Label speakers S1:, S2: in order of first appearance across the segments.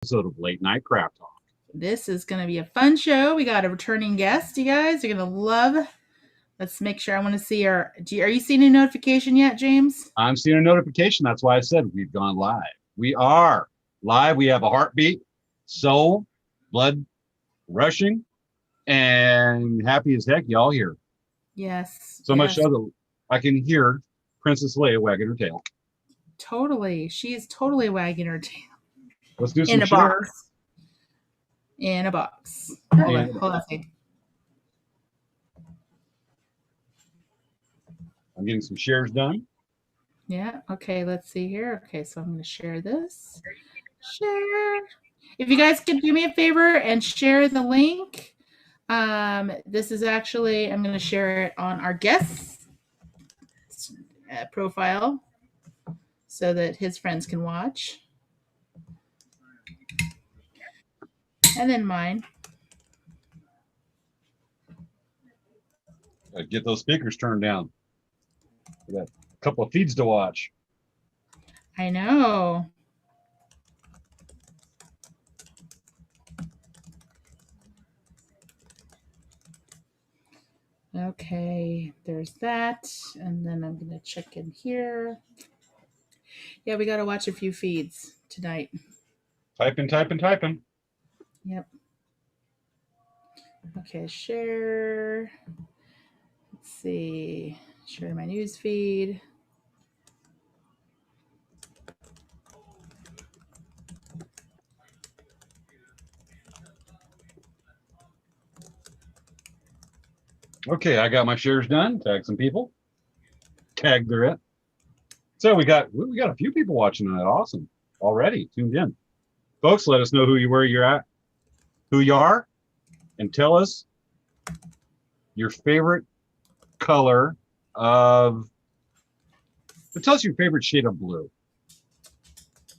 S1: Episode of Late Night Craft Talk.
S2: This is going to be a fun show. We got a returning guest, you guys. You're going to love. Let's make sure. I want to see our. Are you seeing a notification yet, James?
S1: I'm seeing a notification. That's why I said we've gone live. We are live. We have a heartbeat, soul, blood rushing, and happy as heck y'all here.
S2: Yes.
S1: So much so that I can hear Princess Leia wagging her tail.
S2: Totally. She is totally wagging her tail.
S1: Let's do some
S2: in a box. In a box. Hold on.
S1: I'm getting some shares done.
S2: Yeah. Okay. Let's see here. Okay. So I'm going to share this. Share. If you guys could do me a favor and share the link. This is actually, I'm going to share it on our guest's profile so that his friends can watch. And then mine.
S1: Get those speakers turned down. We got a couple of feeds to watch.
S2: I know. Okay, there's that. And then I'm going to check in here. Yeah, we got to watch a few feeds tonight.
S1: Typing.
S2: Yep. Okay, share. Let's see. Share my news feed.
S1: Okay, I got my shares done. Tag some people. Tag they're it. So we got a few people watching tonight. Awesome. Already tuned in. Folks, let us know who you are, and tell us your favorite color of. Tell us your favorite shade of blue.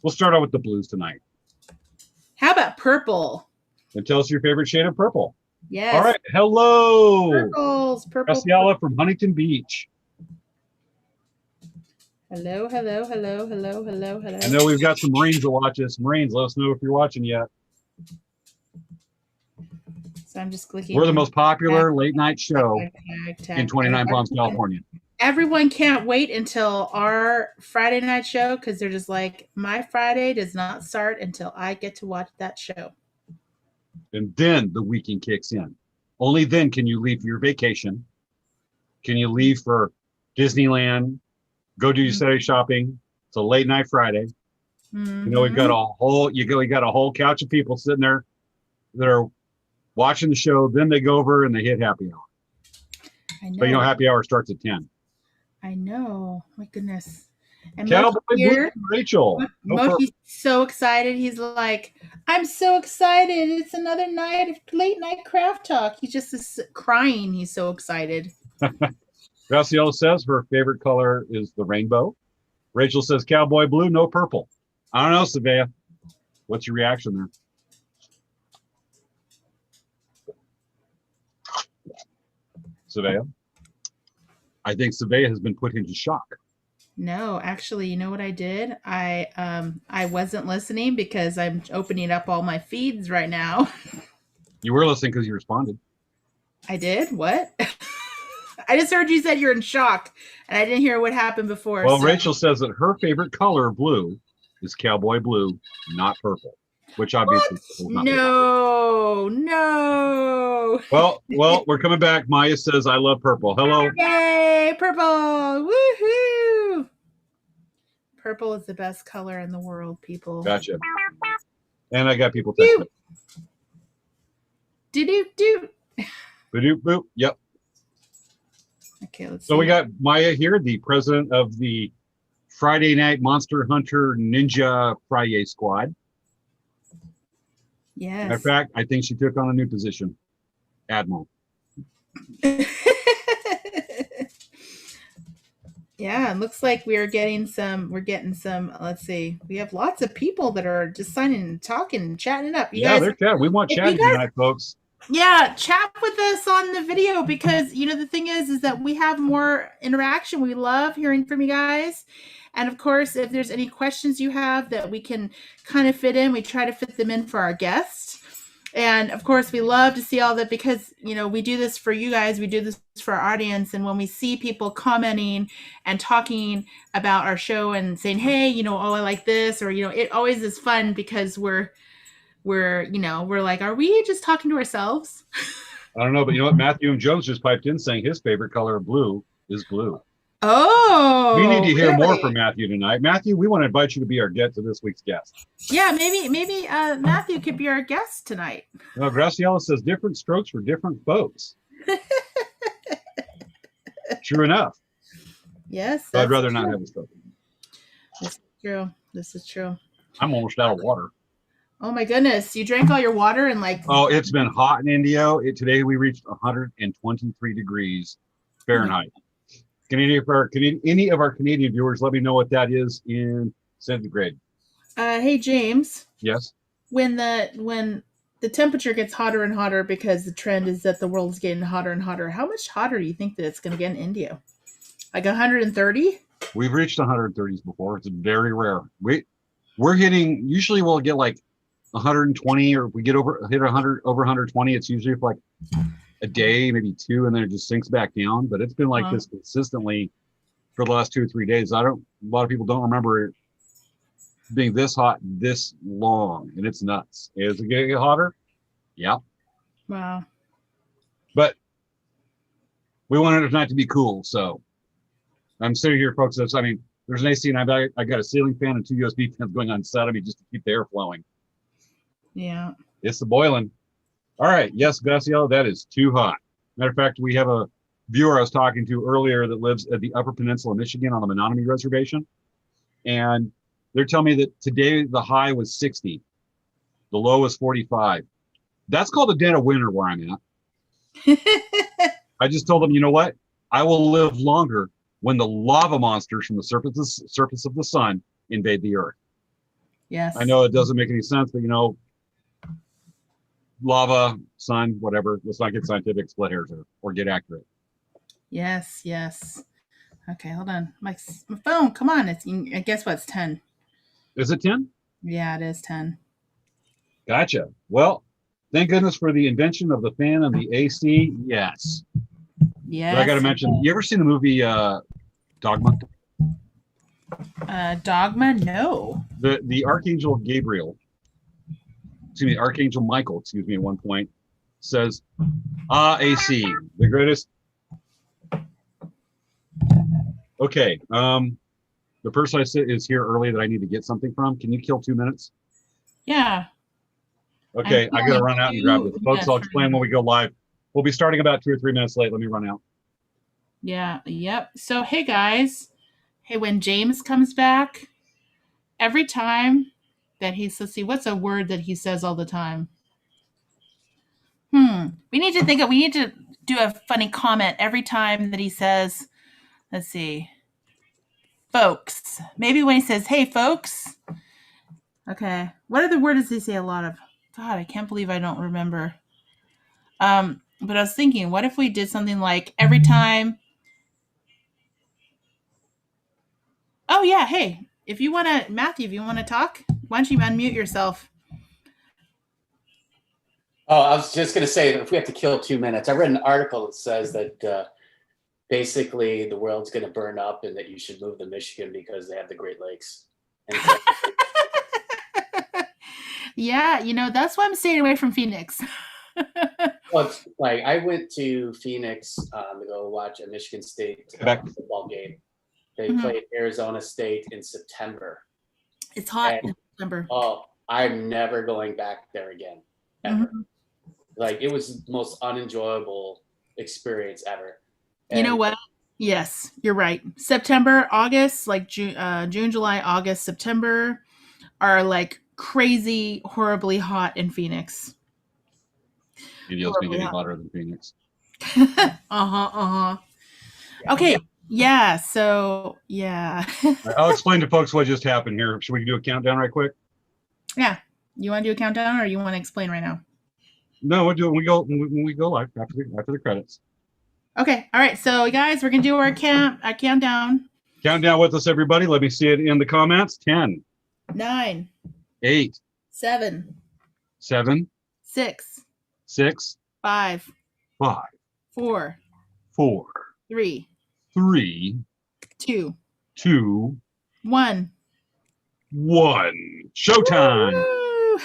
S1: We'll start out with the blues tonight.
S2: How about purple?
S1: And tell us your favorite shade of purple.
S2: Yes.
S1: All right. Hello.
S2: Purple.
S1: Graciela from Huntington Beach.
S2: Hello.
S1: I know we've got some Marines that watch us. Marines, let us know if you're watching yet.
S2: So I'm just clicking.
S1: We're the most popular late night show in 29 Palms, California.
S2: Everyone can't wait until our Friday night show because they're just like, my Friday does not start until I get to watch that show.
S1: And then the weekend kicks in. Only then can you leave for your vacation. Can you leave for Disneyland? Go do your Saturday shopping. It's a late night Friday.
S2: Mm-hmm.
S1: You know, we've got we got a whole couch of people sitting there that are watching the show. Then they go over and they hit happy hour.
S2: I know.
S1: But happy hour starts at 10.
S2: I know. My goodness. And
S1: Cowboy here, Rachel.
S2: Mochi's so excited. He's like, I'm so excited. It's another night of late night craft talk. He just is crying. He's so excited.
S1: Graciela says her favorite color is the rainbow. Rachel says cowboy blue, no purple. I don't know, Savea. What's your reaction there? Savea? I think Savea has been put into shock.
S2: No, actually, you know what I did? I wasn't listening because I'm opening up all my feeds right now.
S1: You were listening because you responded.
S2: I did? What? I just heard you said you're in shock, and I didn't hear what happened before.
S1: Well, so. Rachel says that her favorite color of blue is cowboy blue, not purple, which obviously
S2: no.
S1: Well, we're coming back. Maya says I love purple. Hello.
S2: Yay, purple! Woohoo! Purple is the best color in the world, people.
S1: Gotcha. And I got people texting.
S2: Do.
S1: Boop. Yep.
S2: Okay, let's see.
S1: So we got Maya here, the president of the Friday Night Monster Hunter Ninja Friday Squad.
S2: Yes.
S1: Matter of fact, I think she took on a new position, Admiral.
S2: Yeah, it looks like we're getting some, let's see. We have lots of people that are just signing and talking and chatting it up. You guys,
S1: they're chatting. We want chatting tonight, folks.
S2: Yeah, chat with us on the video because, the thing is that we have more interaction. We love hearing from you guys. And of course, if there's any questions you have that we can kind of fit in, we try to fit them in for our guests. And of course, we love to see all that because, we do this for you guys, we do this for our audience. And when we see people commenting and talking about our show and saying, hey, oh, I like this, or, it always is fun because we're like, are we just talking to ourselves?
S1: I don't know, but you know what? Matthew and Jones just piped in saying his favorite color of blue is blue.
S2: Oh,
S1: we need to hear
S2: really?
S1: more from Matthew tonight. Matthew, we want to invite you to be our guest to this week's guest.
S2: Yeah, maybe Matthew could be our guest tonight.
S1: Well, Graciela says different strokes for different folks. True enough.
S2: Yes.
S1: I'd rather not have a stroke.
S2: This is true.
S1: I'm almost out of water.
S2: Oh my goodness. You drank all your water and
S1: Oh, it's been hot in Indio. Today we reached 123 degrees Fahrenheit. Any of our Canadian viewers, let me know what that is in centigrade.
S2: Hey James.
S1: Yes.
S2: When the temperature gets hotter and hotter because the trend is that the world's getting hotter and hotter, how much hotter do you think that it's going to get in India? Like 130?
S1: We've reached 130s before. It's very rare. We're hitting. Usually we'll get like 120, or if we hit over 120, it's usually for like a day, maybe two, and then it just sinks back down. But it's been like this consistently for the last 2 or 3 days. A lot of people don't remember it being this hot this long, and it's nuts. Is it gonna get hotter? Yeah.
S2: Wow.
S1: But we wanted it tonight to be cool, so I'm sitting here, folks. There's an AC, and I got a ceiling fan and 2 USB fans going on inside of me just to keep the air flowing.
S2: Yeah.
S1: It's the boiling. All right. Yes, Graciela, that is too hot. Matter of fact, we have a viewer I was talking to earlier that lives at the Upper Peninsula of Michigan on the Menominee Reservation. And they're telling me that today the high was 60. The low was 45. That's called a dead of winter where I'm at. I just told them, you know what? I will live longer when the lava monsters from the surface of the sun invade the earth.
S2: Yes.
S1: I know it doesn't make any sense, but lava, sun, whatever. Let's not get scientific, split hairs or get accurate.
S2: Yes. Okay, hold on. My phone, come on. Guess what? It's 10.
S1: Is it 10?
S2: Yeah, it is 10.
S1: Gotcha. Well, thank goodness for the invention of the fan and the AC. Yes.
S2: Yes.
S1: But I got to mention, you ever seen the movie Dogma?
S2: Dogma? No.
S1: The Archangel Michael, at one point, says, AC, the greatest. Okay. The person I said is here early that I need to get something from. Can you kill 2 minutes?
S2: Yeah.
S1: Okay, I got to run out and grab this. Folks, I'll explain when we go live. We'll be starting about 2 or 3 minutes late. Let me run out.
S2: Yeah, yep. So, hey, guys. Hey, when James comes back, every time that let's see, what's a word that he says all the time? We need to do a funny comment every time that he says, let's see, folks. Maybe when he says, hey, folks. Okay. What other word does he say a lot of? God, I can't believe I don't remember. But I was thinking, what if we did something like every time? Oh, yeah. Hey, Matthew, if you want to talk, why don't you unmute yourself?
S3: Oh, I was just going to say that if we have to kill 2 minutes, I read an article that says that basically the world's going to burn up and that you should move to Michigan because they have the Great Lakes.
S2: Yeah, that's why I'm staying away from Phoenix.
S3: Well, it's like I went to Phoenix to go watch a Michigan State football game. They played Arizona State in September.
S2: It's hot in September.
S3: Oh, I'm never going back there again, ever. Like, it was the most unenjoyable experience ever. And
S2: you know what? Yes, you're right. September, August, like June, July, August, September are like crazy, horribly hot in Phoenix.
S1: Maybe else be getting hotter than Phoenix.
S2: Okay. Yeah. So yeah.
S1: I'll explain to folks what just happened here. Should we do a countdown right quick?
S2: Yeah. You want to do a countdown, or you want to explain right now?
S1: No, we'll do it when we go live after the credits.
S2: Okay. All right. So guys, we're gonna do our countdown.
S1: Count down with us, everybody. Let me see it in the comments. 10,
S2: 9,
S1: 8,
S2: 7,
S1: 7,
S2: 6,
S1: 6,
S2: 5,
S1: 5,
S2: 4,
S1: 4,
S2: 3,
S1: 3,
S2: 2,
S1: 2,
S2: 1.
S1: 1. Showtime.
S2: Woo!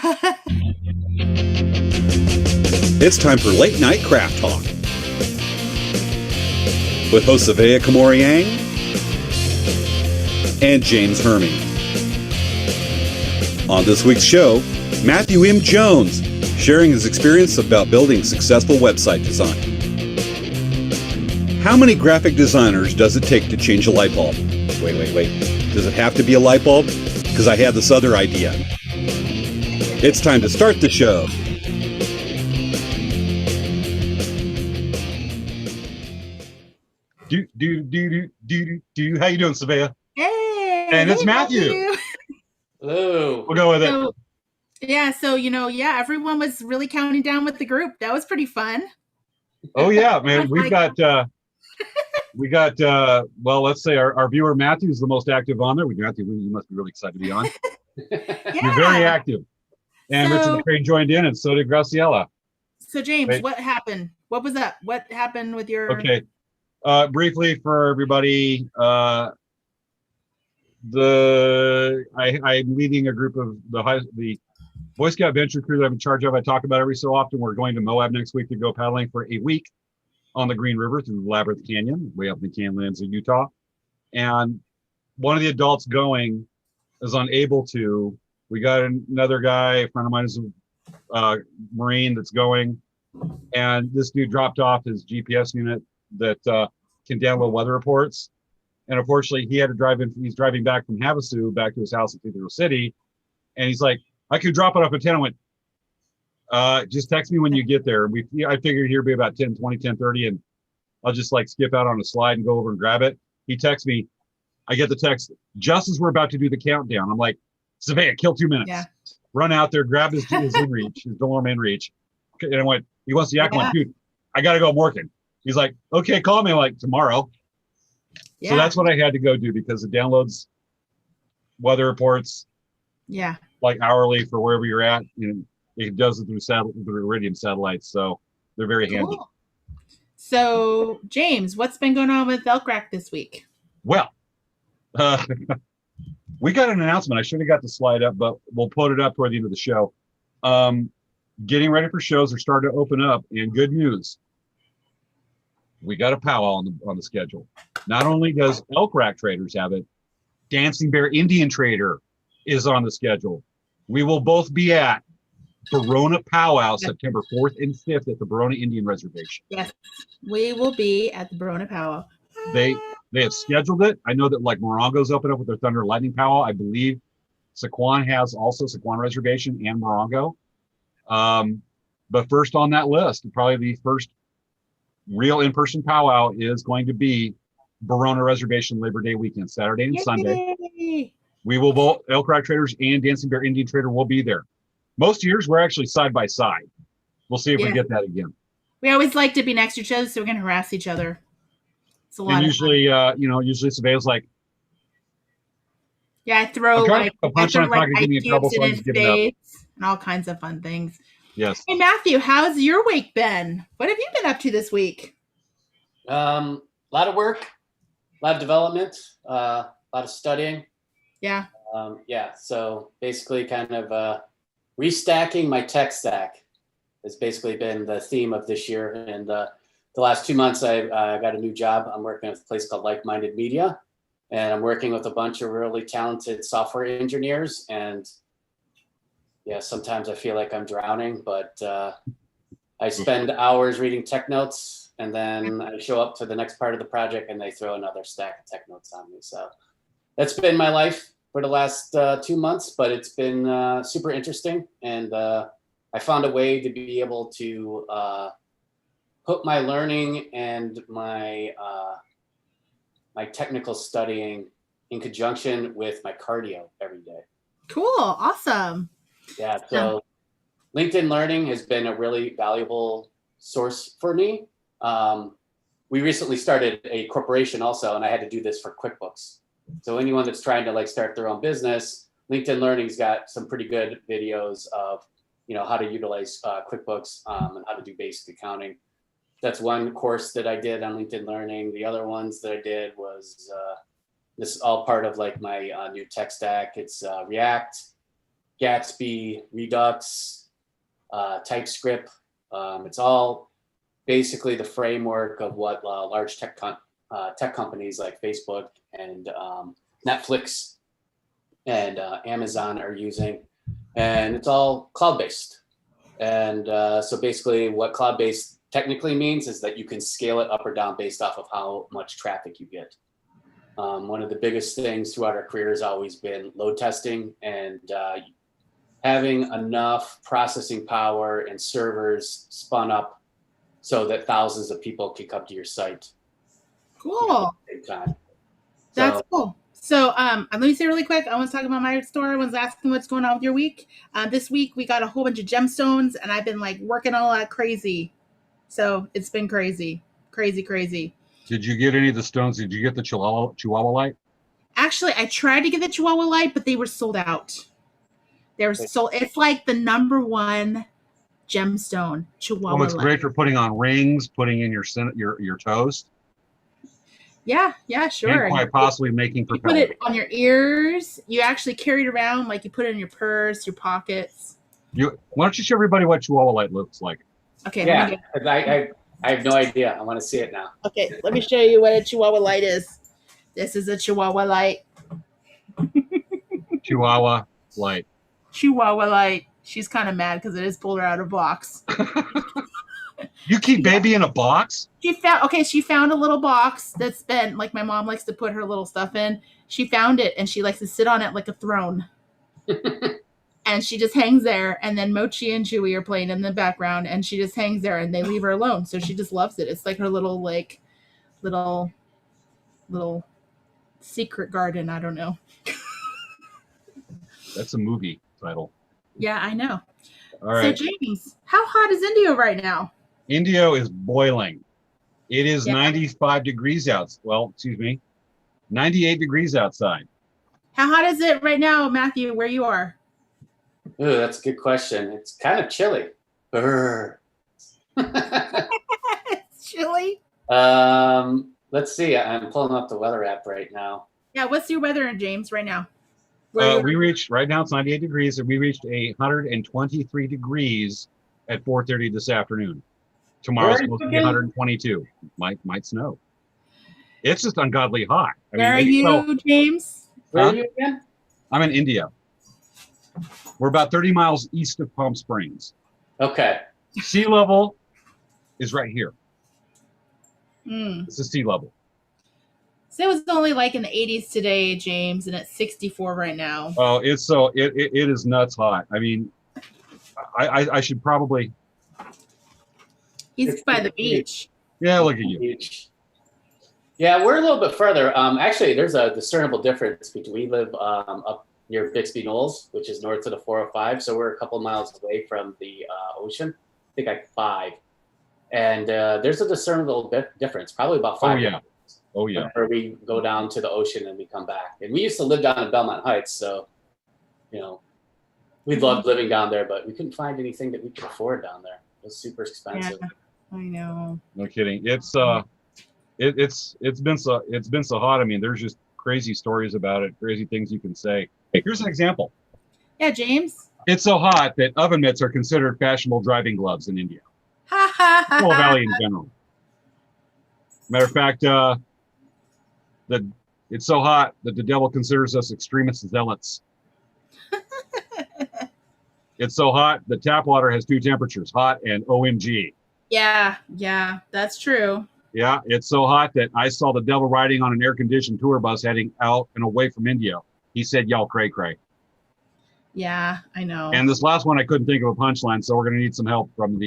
S4: It's time for Late Night Craft Talk with hosts Savea Kamoriang and James Herming. On this week's show, Matthew M. Jones sharing his experience about building successful website design. How many graphic designers does it take to change a light bulb? Wait. Does it have to be a light bulb? Because I had this other idea. It's time to start the show.
S1: Do. How you doing, Savea?
S2: Hey,
S1: And it's
S2: hey,
S1: Matthew.
S3: Hello.
S1: We'll go with it.
S2: Everyone was really counting down with the group. That was pretty fun.
S1: Oh yeah, man. We've got well, let's say our viewer Matthew is the most active on there. Matthew, you must be really excited to be on. You're very active. And Richard McCrane joined in, and so did Graciela.
S2: So James,
S1: Wait.
S2: what happened? What was up? What happened with your
S1: Okay. Briefly for everybody, I'm leading a group of the Boy Scout venture crew that I'm in charge of. I talk about every so often. We're going to Moab next week to go paddling for a week on the Green River through Labyrinth Canyon, way up in the Canyonlands of Utah. And one of the adults going is unable to. We got another guy, a friend of mine is a Marine that's going, and this dude dropped off his GPS unit that can download weather reports. And unfortunately, he had to drive in. He's driving back from Havasu back to his house in Cathedral City. And he's like, I could drop it off at 10. I went, just text me when you get there. I figured he'd be about 10:30, and I'll just like skip out on a slide and go over and grab it. He texts me. I get the text just as we're about to do the countdown. I'm like, Savea, kill 2 minutes.
S2: Yeah.
S1: Run out there, grab his inReach, his Delorme inReach. And I went, he wants the yak. I went, dude, I got to go. I'm working. He's like, okay, call me like tomorrow.
S2: Yeah.
S1: So that's what I had to go do because it downloads weather reports.
S2: Yeah.
S1: Like hourly for wherever you're at. It does it through Iridium satellites. So they're very handy.
S2: Cool. So James, what's been going on with Elk Rack this week?
S1: Well, we got an announcement. I should have got the slide up, but we'll put it up toward the end of the show. Getting ready for shows are starting to open up, and good news. We got a powwow on the schedule. Not only does Elk Rack Traders have it, Dancing Bear Indian Trader is on the schedule. We will both be at Verona Powwow September 4th and 5th at the Verona Indian Reservation.
S2: Yes, we will be at the Verona Powwow.
S1: They have scheduled it. I know that like Morongo's open up with their Thunder and Lightning Powwow. I believe Sequan has also Sequan Reservation and Morongo. But first on that list, probably the first real in-person powwow is going to be Verona Reservation Labor Day weekend, Saturday and Sunday. We will both, Elk Rack Traders and Dancing Bear Indian Trader will be there. Most years we're actually side by side. We'll see if we get that again.
S2: We always like to be next to each other so we can harass each other. It's a lot.
S1: And usually, usually Savea's like,
S2: I throw like high cubes in his face and all kinds of fun things.
S1: Yes.
S2: Hey Matthew, how's your week been? What have you been up to this week?
S3: A lot of work, a lot of development, a lot of studying.
S2: Yeah.
S3: So basically kind of restacking my tech stack has basically been the theme of this year. And the last 2 months, I got a new job. I'm working with a place called Like Minded Media, and I'm working with a bunch of really talented software engineers. And sometimes I feel like I'm drowning, but I spend hours reading tech notes, and then I show up to the next part of the project and they throw another stack of tech notes on me. So that's been my life for the last 2 months, but it's been super interesting. And I found a way to be able to put my learning and my technical studying in conjunction with my cardio every day.
S2: Cool. Awesome.
S3: Yeah. So LinkedIn Learning has been a really valuable source for me. We recently started a corporation also, and I had to do this for QuickBooks. So anyone that's trying to like start their own business, LinkedIn Learning's got some pretty good videos of, how to utilize QuickBooks and how to do basic accounting. That's one course that I did on LinkedIn Learning. The other ones that I did was, this is all part of like my new tech stack. It's React, Gatsby, Redux, TypeScript. It's all basically the framework of what large tech companies like Facebook and Netflix and Amazon are using. And it's all cloud-based. And so basically what cloud-based technically means is that you can scale it up or down based off of how much traffic you get. One of the biggest things throughout our career has always been load testing and having enough processing power and servers spun up so that thousands of people can come to your site.
S2: Cool. That's cool. So let me say really quick, I want to talk about my store. I was asking what's going on with your week. This week we got a whole bunch of gemstones and I've been like working all that crazy. So it's been crazy.
S1: Did you get any of the stones? Did you get the Chihuahua light?
S2: Actually, I tried to get the Chihuahua light, but they were sold out. It's like the #1 gemstone, Chihuahua
S1: It's
S2: light.
S1: great for putting on rings, putting in your toast.
S2: Yeah, sure.
S1: And quite possibly making
S2: You put
S1: propellers.
S2: it on your ears. You actually carry it around, like you put it in your purse, your pockets.
S1: Why don't you show everybody what Chihuahua light looks like?
S2: Okay.
S3: Yeah, I have no idea. I want to see it now.
S2: Okay, let me show you what a Chihuahua light is. This is a Chihuahua light.
S1: Chihuahua light.
S2: Chihuahua light. She's kind of mad because it is pulled her out of box.
S1: You keep baby in a box?
S2: She found a little box that's been, like my mom likes to put her little stuff in. She found it and she likes to sit on it like a throne. And she just hangs there, and then Mochi and Chewy are playing in the background, and she just hangs there and they leave her alone. So she just loves it. It's like her little secret garden. I don't know.
S1: That's a movie title.
S2: Yeah, I know.
S1: All right.
S2: So James, how hot is India right now?
S1: India is boiling. It is 95 degrees out. Well, excuse me, 98 degrees outside.
S2: How hot is it right now, Matthew, where you are?
S3: Ooh, that's a good question. It's kind of chilly.
S2: It's chilly.
S3: Let's see. I'm pulling up the weather app right now.
S2: Yeah, what's your weather in James right now?
S1: Right now it's 98 degrees, and we reached 123 degrees at 4:30 this afternoon. Tomorrow's supposed to be 122. Might snow. It's just ungodly hot.
S2: Where are you, James?
S3: Where are you again?
S1: I'm in India. We're about 30 miles east of Palm Springs.
S3: Okay.
S1: Sea level is right here.
S2: Mm.
S1: This is sea level.
S2: So it was only like in the 80s today, James, and it's 64 right now.
S1: Oh, it is nuts hot. I mean, I should probably.
S2: He's by the beach.
S1: Yeah, look at you.
S3: Beach. Yeah, we're a little bit further. Actually, there's a discernible difference between we live up near Bixby Knolls, which is north of the 405. So we're a couple miles away from the ocean. I think like 5. And there's a discernible difference, probably about 5.
S1: Oh yeah.
S3: Where we go down to the ocean and we come back. And we used to live down in Belmont Heights, so we loved living down there, but we couldn't find anything that we could afford down there. It was super expensive.
S2: Yeah, I know.
S1: No kidding. It's been so hot. I mean, there's just crazy stories about it, crazy things you can say. Here's an example.
S2: Yeah, James.
S1: It's so hot that oven mitts are considered fashionable driving gloves in India.
S2: Ha ha ha.
S1: Whole Valley in general. Matter of fact, it's so hot that the devil considers us extremist zealots. It's so hot that tap water has 2 temperatures, hot and OMG.
S2: Yeah, that's true.
S1: Yeah, it's so hot that I saw the devil riding on an air-conditioned tour bus heading out and away from India. He said, "Y'all cray cray."
S2: Yeah, I know.
S1: And this last one, I couldn't think of a punchline, so we're going to need some help from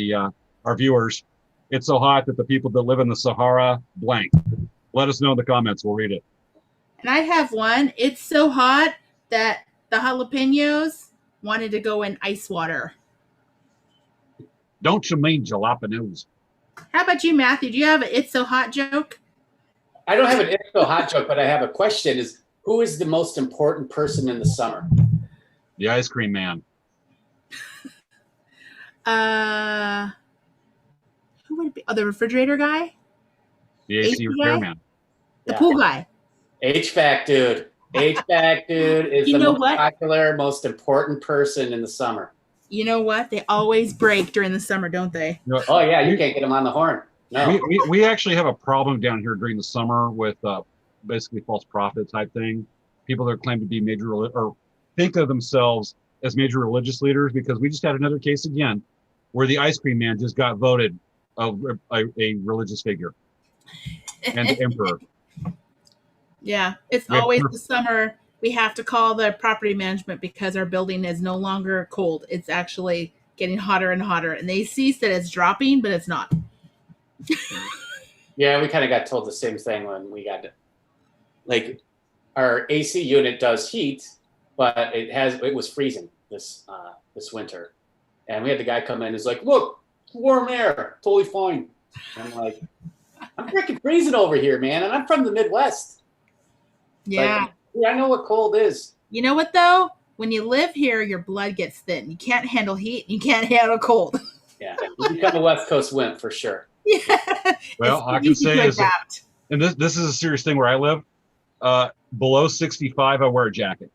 S1: our viewers. It's so hot that the people that live in the Sahara blank. Let us know in the comments. We'll read it.
S2: And I have one. It's so hot that the jalapenos wanted to go in ice water.
S1: Don't you mean jalapenos?
S2: How about you, Matthew? Do you have an "it's so hot" joke?
S3: I don't have an it's so hot joke, but I have a question. Who is the most important person in the summer?
S1: The ice cream man.
S2: Who would it be? Oh, the refrigerator guy?
S1: The AC
S2: AC guy?
S1: repairman.
S2: The pool guy.
S3: HVAC dude. HVAC dude is
S2: You
S3: the
S2: know
S3: most
S2: what?
S3: popular, most important person in the summer.
S2: You know what? They always break during the summer, don't they?
S1: You know,
S3: Oh yeah, you can't get him on the horn. No.
S1: we actually have a problem down here during the summer with basically false prophet type thing. People that claim to be major or think of themselves as major religious leaders, because we just had another case again where the ice cream man just got voted a religious figure and the emperor.
S2: Yeah, it's
S1: Yeah.
S2: always the summer. We have to call the property management because our building is no longer cold. It's actually getting hotter and hotter. And they see that it's dropping, but it's not.
S3: Yeah, we kind of got told the same thing when we got like our AC unit does heat, but it was freezing this winter, and we had the guy come in. He's like, "Look, warm air, totally fine." And I'm like, "I'm freaking freezing over here, man, and I'm from the Midwest."
S2: Yeah.
S3: Like, yeah, I know what cold is.
S2: You know what, though? When you live here, your blood gets thin. You can't handle heat. You can't handle cold.
S3: Yeah, you become a West Coast wimp for sure.
S2: Yeah.
S1: Well, I can say is, and this is a serious thing where I live. Below 65, I wear a jacket.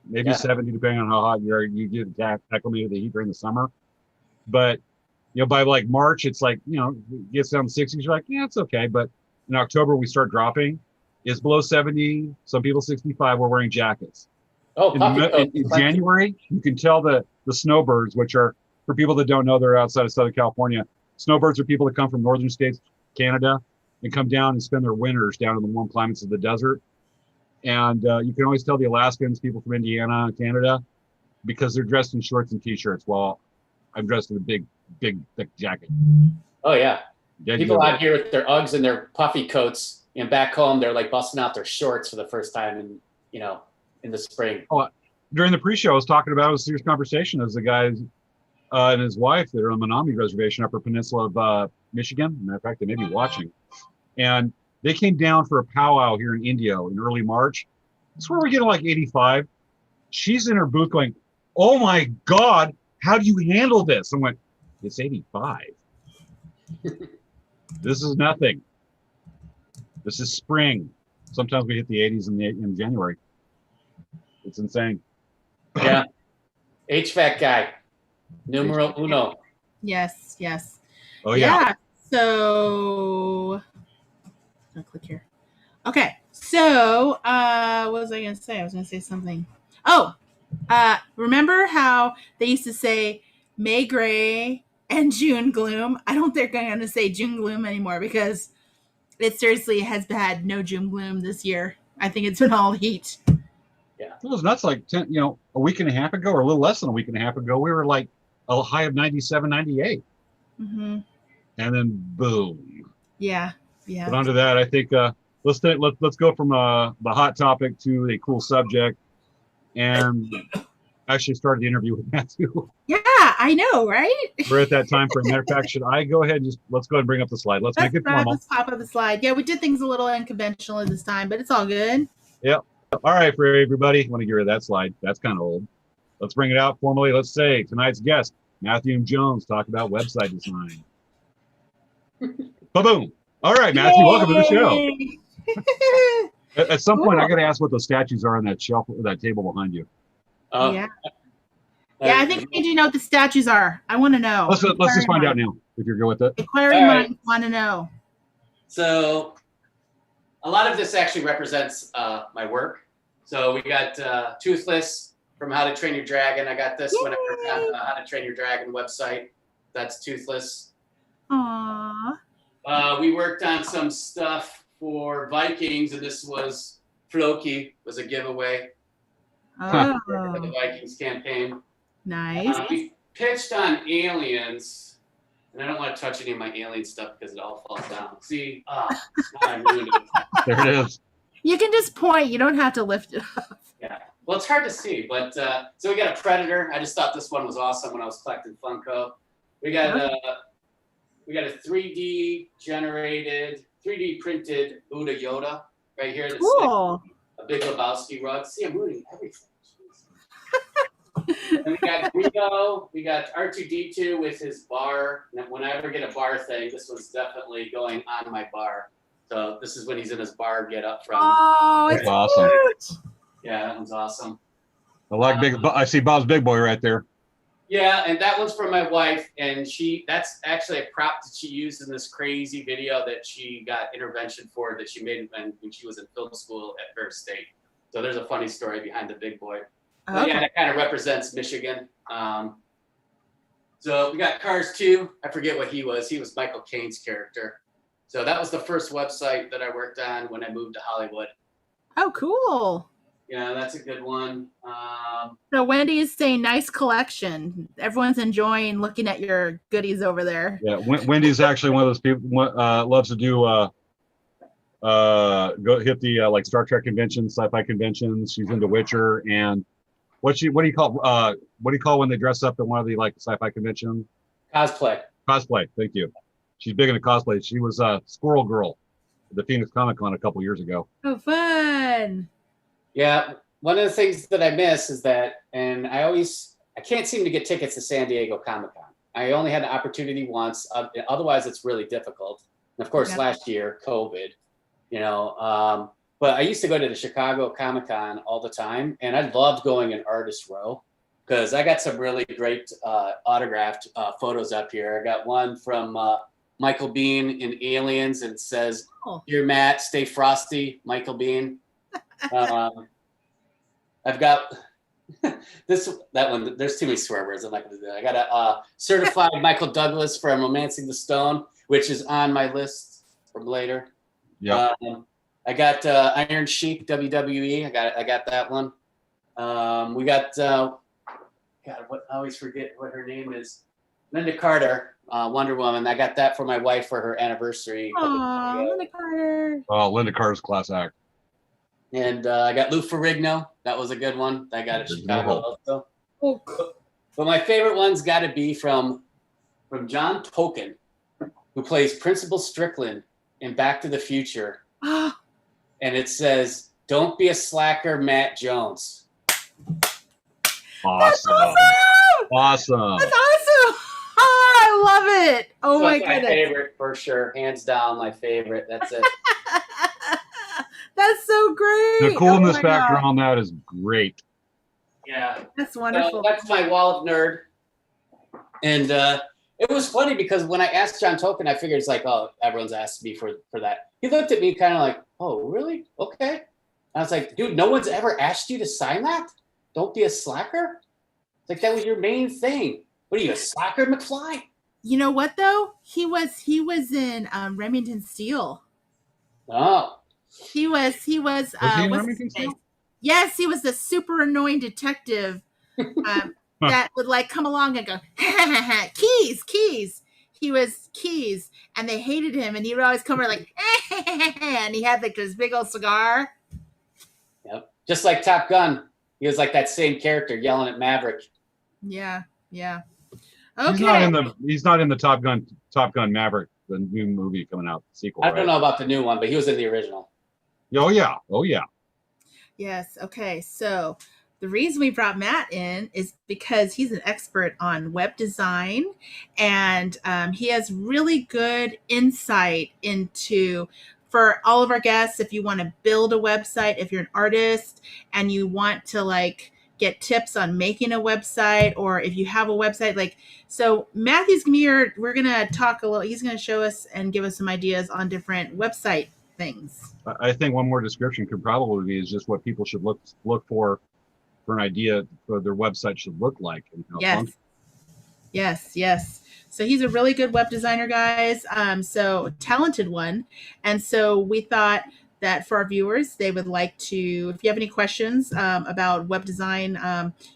S1: Maybe 70, depending on how hot you are. You get acclimated to the heat during the summer. But by like March, it's like it gets down to 60s. You're like, yeah, it's okay. But in October, we start dropping. It's below 70. Some people 65. We're wearing jackets.
S3: Oh,
S1: in January, you can tell the snowbirds, which are, for people that don't know, they're outside of Southern California. Snowbirds are people that come from northern states, Canada, and come down and spend their winters down in the warm climates of the desert. And you can always tell the Alaskans, people from Indiana and Canada, because they're dressed in shorts and t-shirts, while I'm dressed in a big, thick jacket.
S3: Oh, yeah.
S1: Dead
S3: People
S1: good.
S3: out here with their Uggs and their puffy coats, and back home, they're like busting out their shorts for the first time in the spring.
S1: Oh, during the pre-show, I was talking about a serious conversation as the guys and his wife that are on the Menominee Reservation, Upper Peninsula of Michigan. Matter of fact, they may be watching. And they came down for a powwow here in Indio in early March. That's where we're getting like 85. She's in her booth going, "Oh my God, how do you handle this?" I went, "It's 85. This is nothing. This is spring. Sometimes we hit the 80s in January. It's insane."
S3: Yeah. HVAC guy. Numero uno.
S2: Yes.
S1: Oh, yeah.
S2: So, I'll click here. Okay. So, what was I going to say? I was going to say something. Oh, remember how they used to say May gray and June gloom? I don't think I'm going to say June gloom anymore because it seriously has had no June gloom this year. I think it's been all heat.
S1: Yeah. It was nuts. Like, a week and a half ago, or a little less than a week and a half ago, we were like a high of 97, 98.
S2: Mm-hmm.
S1: And then boom.
S2: Yeah.
S1: But onto that, I think let's go from the hot topic to a cool subject, and actually started the interview with Matthew.
S2: Yeah, I know, right?
S1: We're at that time frame. Matter of fact, should I go ahead and let's go ahead and bring up the slide. Let's make it formal.
S2: Let's pop up the slide. Yeah, we did things a little unconventional this time, but it's all good.
S1: Yep. All right, for everybody, want to get rid of that slide. That's kind of old. Let's bring it out formally. Let's say tonight's guest, Matthew Jones, talk about website design. Ba-boom. All right, Matthew, welcome to the show. At some point, I got to ask what those statues are on that shelf, that table behind you.
S2: Yeah, I think we do know what the statues are. I want to know.
S1: Let's just find out now, if you're good with it.
S2: Inquiring minds want to know.
S3: So a lot of this actually represents my work. So we got Toothless from How to Train Your Dragon. I got this one on the How to Train Your Dragon website. That's Toothless.
S2: Aww.
S3: We worked on some stuff for Vikings, and this was Floki, was a giveaway
S2: Oh,
S3: for the Vikings campaign.
S2: nice.
S3: We pitched on aliens, and I don't want to touch any of my alien stuff because it all falls down. See, now I ruined it.
S1: There it is.
S2: You can just point. You don't have to lift it up.
S3: Yeah. Well, it's hard to see, but so we got a Predator. I just thought this one was awesome when I was collecting Funko. We got a 3D generated, 3D printed Buddha Yoda right here. That's
S2: Cool.
S3: a Big Lebowski rug. See, I'm ruining everything. And we got Rico, we got R2D2 with his bar. And when I ever get a bar thing, this one's definitely going on my bar. So this is when he's in his bar get up from.
S2: Oh,
S1: That's
S2: it's
S1: awesome.
S2: cute.
S3: Yeah, that one's awesome.
S1: I like I see Bob's Big Boy right there.
S3: Yeah, and that one's from my wife, and that's actually a prop that she used in this crazy video that she got intervention for that she made when she was in film school at Fair State. So there's a funny story behind the Big Boy. But yeah, that kind of represents Michigan. So we got Cars 2. I forget what he was. He was Michael Caine's character. So that was the first website that I worked on when I moved to Hollywood.
S2: Oh, cool.
S3: Yeah, that's a good one.
S2: So Wendy is saying, nice collection. Everyone's enjoying looking at your goodies over there.
S1: Yeah, Wendy's actually one of those people loves to do go hit the like Star Trek conventions, sci-fi conventions. She's into Witcher, and what do you call when they dress up at one of the like sci-fi conventions?
S3: Cosplay.
S1: Cosplay. Thank you. She's big into cosplay. She was Squirrel Girl at the Phoenix Comic Con a couple years ago.
S2: Oh, fun.
S3: Yeah, one of the things that I miss is that, and I can't seem to get tickets to San Diego Comic-Con. I only had an opportunity once. Otherwise, it's really difficult. And of course, last year, COVID, but I used to go to the Chicago Comic-Con all the time, and I loved going in Artist Row because I got some really great autographed photos up here. I got one from Michael Biehn in Aliens, and it says, "Dear Matt, stay frosty, Michael Biehn." I've got that one. There's too many swear words. I'm not going to do that. I got a certified Michael Douglas from Romancing the Stone, which is on my list from later.
S1: Yeah.
S3: I got Iron Sheik WWE. I got that one. We got God. I always forget what her name is. Linda Carter, Wonder Woman. I got that for my wife for her anniversary.
S2: Aww, Linda Carter.
S1: Oh, Linda Carter's class act.
S3: And I got Lou Ferrigno. That was a good one. I got it Chicago also.
S2: Oh, cool.
S3: But my favorite one's got to be from John Token, who plays Principal Strickland in Back to the Future. And it says, "Don't be a slacker, Matt Jones."
S1: Awesome. Awesome.
S2: That's awesome. Oh, I love it. Oh, my goodness.
S3: My favorite for sure. Hands down, my favorite. That's it.
S2: That's so great.
S1: The coolness factor on that is great.
S3: Yeah.
S2: That's wonderful.
S3: So that's my wall of nerd. And it was funny because when I asked John Token, I figured it's like, oh, everyone's asked me for that. He looked at me kind of like, oh, really? Okay. And I was like, dude, no one's ever asked you to sign that? Don't be a slacker? It's like, that was your main thing. What are you, a slacker, McFly?
S2: You know what, though? He was in Remington Steele.
S3: Oh.
S2: He was
S1: he in Remington Steele?
S2: Yes, he was the super annoying detective that would like come along and go, keys. He was Keys, and they hated him, and he would always come around like, and he had like this big old cigar.
S3: Yep. Just like Top Gun. He was like that same character yelling at Maverick.
S2: Yeah. Okay.
S3: He's
S1: not in the Top Gun Maverick, the new movie coming out, the sequel.
S3: I don't know about the new one, but he was in the original.
S1: Oh yeah.
S2: Yes. Okay. So the reason we brought Matt in is because he's an expert on web design, and he has really good insight into, for all of our guests, if you want to build a website, if you're an artist and you want to like get tips on making a website, or if you have a website, like, so Matthew's gonna be here. We're gonna talk a little. He's gonna show us and give us some ideas on different website things.
S1: I think one more description could probably be is just what people should look for an idea for their website should look like. And how
S2: Yes. So he's a really good web designer, guys. So talented one. And so we thought that for our viewers, they would like to, if you have any questions about web design,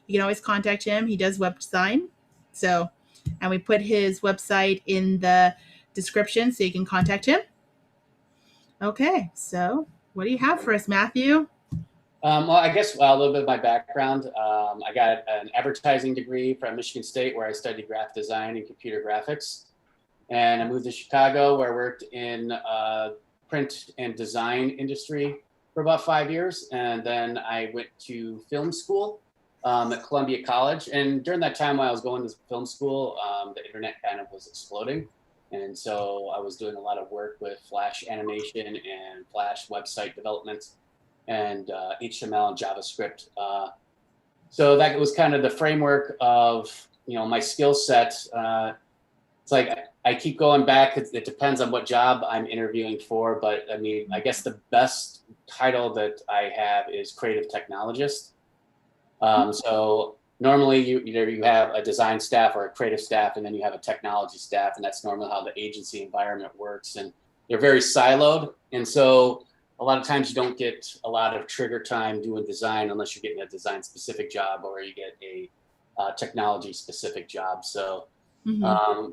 S2: you can always contact him. He does web design. So, and we put his website in the description so you can contact him. Okay, so what do you have for us, Matthew?
S3: Well, I guess a little bit of my background. I got an advertising degree from Michigan State where I studied graphic design and computer graphics. And I moved to Chicago where I worked in print and design industry for about 5 years, and then I went to film school at Columbia College. And during that time while I was going to film school, the internet kind of was exploding. And so I was doing a lot of work with Flash animation and Flash website development and HTML and JavaScript. So that was kind of the framework of, my skill set. It's like I keep going back. It depends on what job I'm interviewing for, but I mean, I guess the best title that I have is creative technologist. So normally you have a design staff or a creative staff, and then you have a technology staff, and that's normally how the agency environment works. And they're very siloed. And so a lot of times you don't get a lot of trigger time doing design unless you're getting a design specific job or you get a technology specific job. So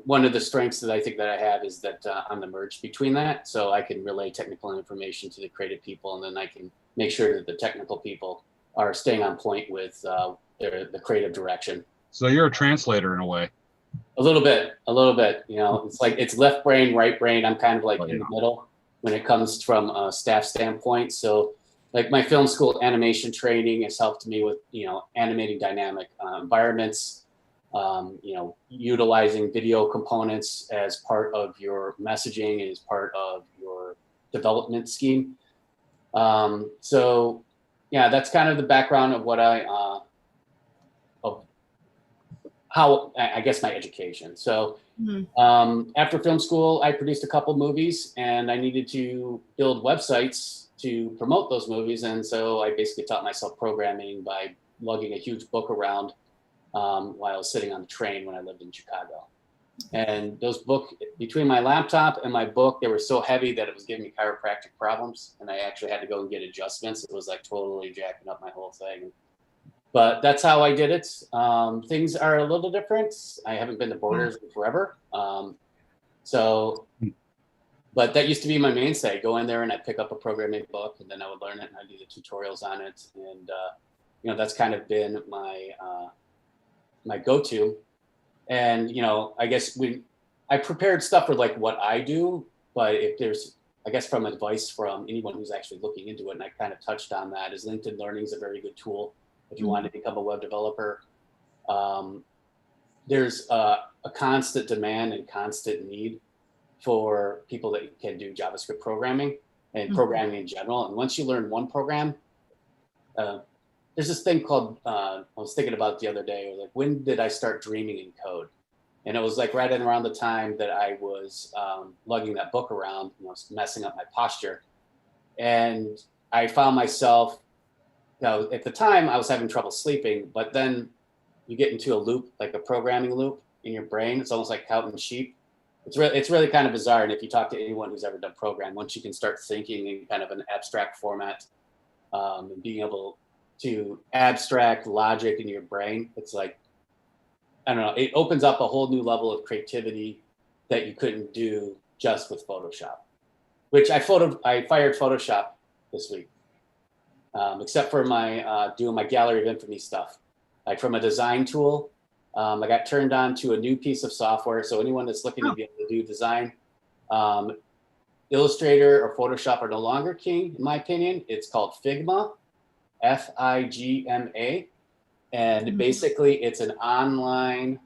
S3: one of the strengths that I think that I have is that I'm the merge between that. So I can relay technical information to the creative people, and then I can make sure that the technical people are staying on point with the creative direction.
S1: So you're a translator in a way.
S3: A little bit. It's like it's left brain, right brain. I'm kind of like in the middle when it comes from a staff standpoint. So like my film school animation training has helped me with, animating dynamic environments, utilizing video components as part of your messaging and as part of your development scheme. So yeah, that's kind of the background of what how I guess my education. So after film school, I produced a couple movies, and I needed to build websites to promote those movies. And so I basically taught myself programming by lugging a huge book around while I was sitting on the train when I lived in Chicago. And those books, between my laptop and my book, they were so heavy that it was giving me chiropractic problems. And I actually had to go and get adjustments. It was like totally jacking up my whole thing. But that's how I did it. Things are a little different. I haven't been to Borders in forever. But that used to be my mainstay. Go in there and I'd pick up a programming book, and then I would learn it and I'd do the tutorials on it. And, that's kind of been my my go-to. And, I guess I prepared stuff for like what I do, but if there's, I guess from advice from anyone who's actually looking into it, and I kind of touched on that, is LinkedIn Learning is a very good tool if you want to become a web developer. There's a constant demand and constant need for people that can do JavaScript programming and programming in general. And once you learn one program, there's this thing called, I was thinking about the other day, like, when did I start dreaming in code? And it was like right in around the time that I was lugging that book around, messing up my posture. And I found myself, at the time I was having trouble sleeping, but then you get into a loop, like a programming loop in your brain. It's almost like counting sheep. It's really kind of bizarre. And if you talk to anyone who's ever done program, once you can start thinking in kind of an abstract format, and being able to abstract logic in your brain, it's like, I don't know, it opens up a whole new level of creativity that you couldn't do just with Photoshop, which I fired Photoshop this week, except for my doing my gallery of infamy stuff. Like from a design tool, I got turned on to a new piece of software. So anyone that's looking to be able to do design, Illustrator or Photoshop are no longer king, in my opinion. It's called Figma, Figma. And basically it's an online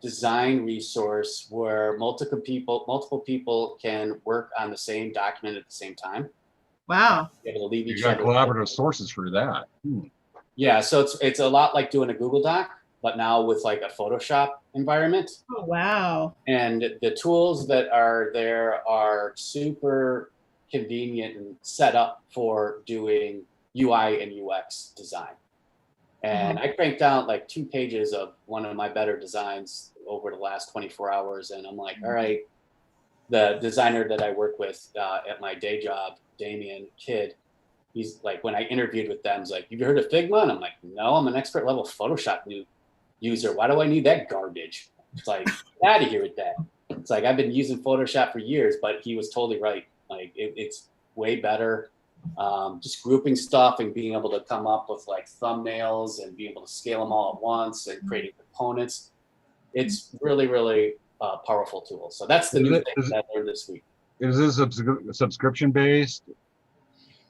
S3: design resource where multiple people can work on the same document at the same time.
S2: Wow.
S3: Be able to leave
S1: You
S3: each
S1: got
S3: other.
S1: collaborative sources for that.
S3: Yeah, so it's a lot like doing a Google Doc, but now with like a Photoshop environment.
S2: Oh, wow.
S3: And the tools that are there are super convenient and set up for doing UI and UX design. And I cranked out like 2 pages of one of my better designs over the last 24 hours. And I'm like, all right, the designer that I work with at my day job, Damien Kidd, he's like, when I interviewed with them, he's like, you've heard of Figma? And I'm like, no, I'm an expert level Photoshop user. Why do I need that garbage? It's like, get out of here with that. It's like, I've been using Photoshop for years, but he was totally right. Like it's way better. Just grouping stuff and being able to come up with like thumbnails and being able to scale them all at once and creating components. It's really, really powerful tool. So that's the new thing that I learned this week.
S1: Is this subscription based?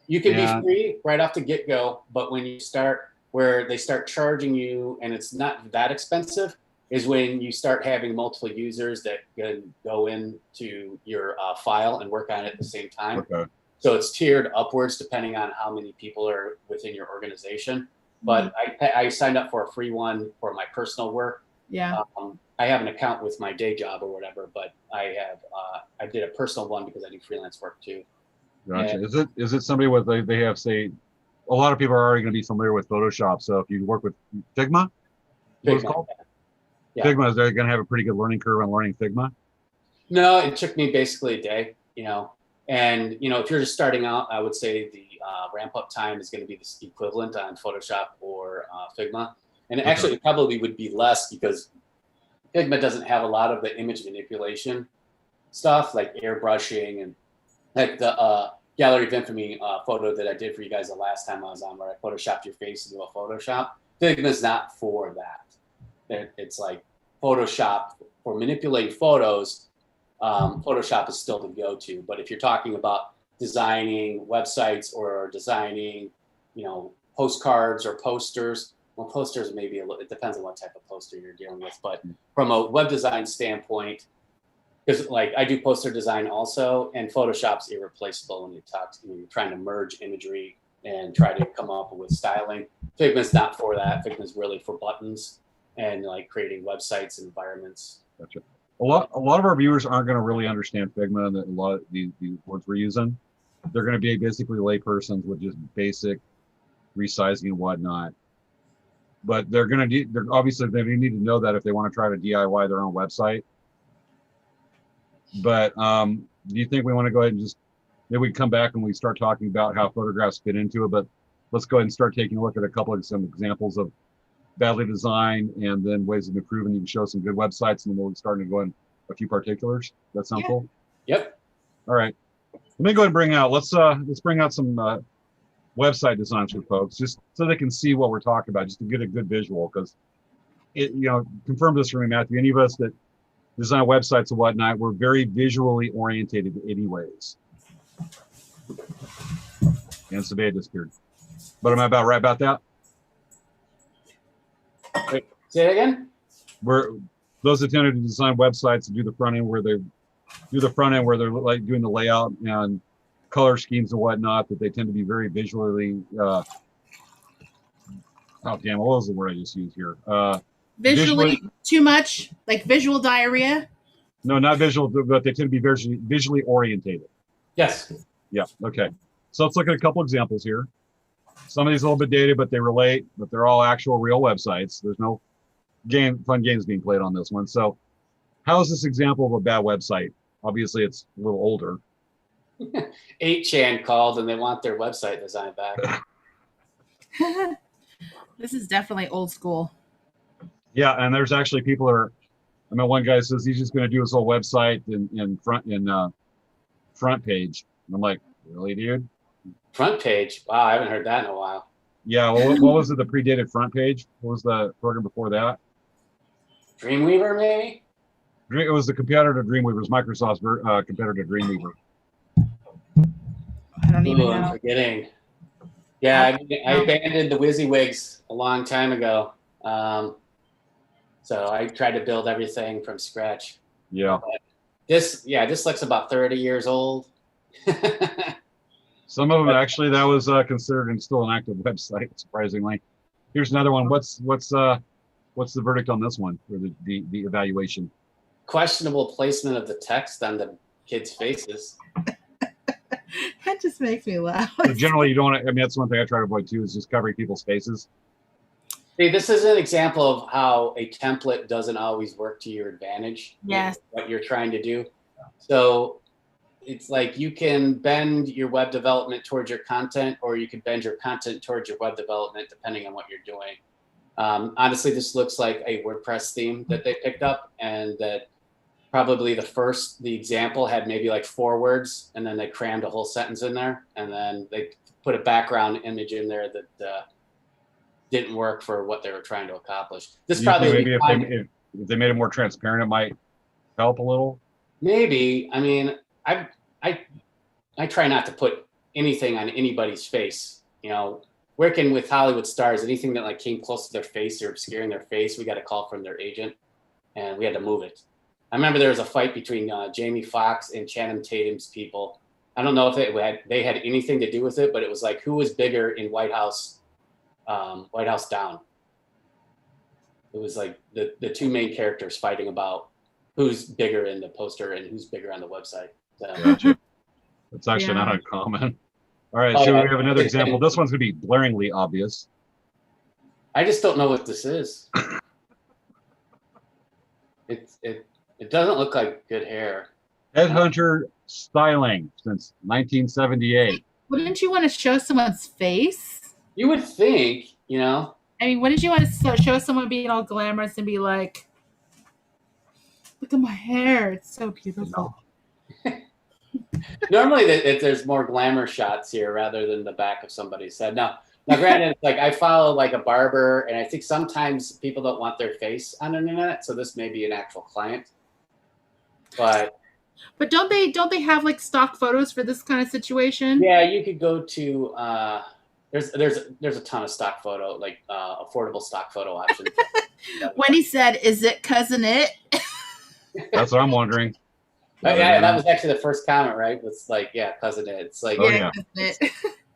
S3: You can
S1: Yeah.
S3: be free right off the get-go, but when you start where they start charging you and it's not that expensive is when you start having multiple users that can go into your file and work on it at the same time.
S1: Okay.
S3: So it's tiered upwards depending on how many people are within your organization. But I signed up for a free one for my personal work.
S2: Yeah.
S3: I have an account with my day job or whatever, but I did a personal one because I do freelance work too.
S1: Gotcha.
S3: And-
S1: Is it somebody with they have, say, a lot of people are already going to be familiar with Photoshop. So if you work with Figma, what it's
S3: Figma,
S1: called?
S3: yeah.
S1: Figma, is they're going to have a pretty good learning curve on learning Figma?
S3: No, it took me basically a day, and if you're just starting out, I would say the ramp up time is going to be the equivalent on Photoshop or Figma. And actually it probably would be less because Figma doesn't have a lot of the image manipulation stuff like airbrushing and like the Gallery of Infamy photo that I did for you guys the last time I was on, where I photoshopped your face into a Photoshop. Figma's not for that. It's like Photoshop for manipulating photos. Photoshop is still the go-to. But if you're talking about designing websites or designing, postcards or posters, well, posters maybe it depends on what type of poster you're dealing with. But from a web design standpoint, because like I do poster design also, and Photoshop's irreplaceable when you're trying to merge imagery and try to come up with styling. Figma's not for that. Figma's really for buttons and like creating websites and environments.
S1: Gotcha. A lot of our viewers aren't going to really understand Figma and a lot of the words we're using. They're going to be basically laypersons with just basic resizing and whatnot. But they're obviously they need to know that if they want to try to DIY their own website. But do you think we want to go ahead and just maybe we come back and we start talking about how photographs fit into it? But let's go ahead and start taking a look at a couple of some examples of badly designed and then ways of improving. You can show some good websites, and then we'll start to go in a few particulars. That sound cool?
S3: Yep.
S1: All right. Let me go ahead and bring out. Let's bring out some website designs for folks, just so they can see what we're talking about, just to get a good visual. Because confirm this for me, Matthew. Any of us that design websites and whatnot, we're very visually orientated anyways. And Sabea disappeared. But am I about right about that?
S3: Wait, say it again?
S1: We're those that tend to design websites and do the front end where they're like doing the layout and color schemes and whatnot, that they tend to be very visually oh damn, what was the word I just used here?
S2: Visually too much, like visual diarrhea.
S1: No, not visual, but they tend to be visually orientated.
S3: Yes.
S1: Yeah. Okay. So let's look at a couple examples here. Some of these are a little bit dated, but they relate. But they're all actual, real websites. There's no fun games being played on this one. So, how is this example of a bad website? Obviously, it's a little older.
S3: 8chan called and they want their website design back.
S2: This is definitely old school.
S1: Yeah, and there's actually people are. I mean, one guy says he's just going to do his whole website in front page. And I'm like, really, dude?
S3: Front page? Wow, I haven't heard that in a while.
S1: Yeah. Well, what was it? The predated front page? What was the program before that?
S3: Dreamweaver, maybe?
S1: It was the competitor to Dreamweaver. Microsoft's competitor to Dreamweaver.
S2: I don't even
S3: I'm
S2: know.
S3: forgetting. Yeah, I abandoned the WYSIWYGs a long time ago. So I tried to build everything from scratch.
S1: Yeah.
S3: This looks about 30 years old.
S1: Some of them actually that was considered and still an active website, surprisingly. Here's another one. What's the verdict on this one, or the evaluation?
S3: Questionable placement of the text on the kids' faces.
S2: That just makes me laugh.
S1: So generally, you don't want to. I mean, that's one thing I try to avoid too, is just covering people's faces.
S3: See, this is an example of how a template doesn't always work to your advantage.
S2: Yes.
S3: What you're trying to do. So it's like you can bend your web development towards your content, or you can bend your content towards your web development, depending on what you're doing. Honestly, this looks like a WordPress theme that they picked up, and that probably the example had maybe like 4 words, and then they crammed a whole sentence in there, and then they put a background image in there that didn't work for what they were trying to accomplish. This probably
S1: maybe if they made it more transparent, it might help a little.
S3: Maybe. I mean, I try not to put anything on anybody's face. You know, working with Hollywood stars, anything that like came close to their face or obscuring their face, we got a call from their agent, and we had to move it. I remember there was a fight between Jamie Foxx and Channing Tatum's people. I don't know if they had anything to do with it, but it was like who was bigger in White House Down. It was like the two main characters fighting about who's bigger in the poster and who's bigger on the website. So.
S1: Gotcha. It's actually not uncommon. All right, so we have another example. This one's going to be blaringly obvious.
S3: I just don't know what this is. It doesn't look like good hair.
S1: Headhunter styling since 1978.
S2: Wouldn't you want to show someone's face?
S3: You would think, you know.
S2: I mean, wouldn't you want to show someone being all glamorous and be like, look at my hair, it's so beautiful.
S3: Normally there's more glamour shots here rather than the back of somebody's head. Now granted, like I follow like a barber, and I think sometimes people don't want their face on the internet, so this may be an actual client. But
S2: don't they have like stock photos for this kind of situation?
S3: Yeah, you could go to there's a ton of stock photo, like affordable stock photo options.
S2: Wendy said, "Is it cousin it?"
S1: That's what I'm wondering.
S3: Yeah, that was actually the first comment, right? It's like, yeah, cousin it. It's like,
S2: yeah.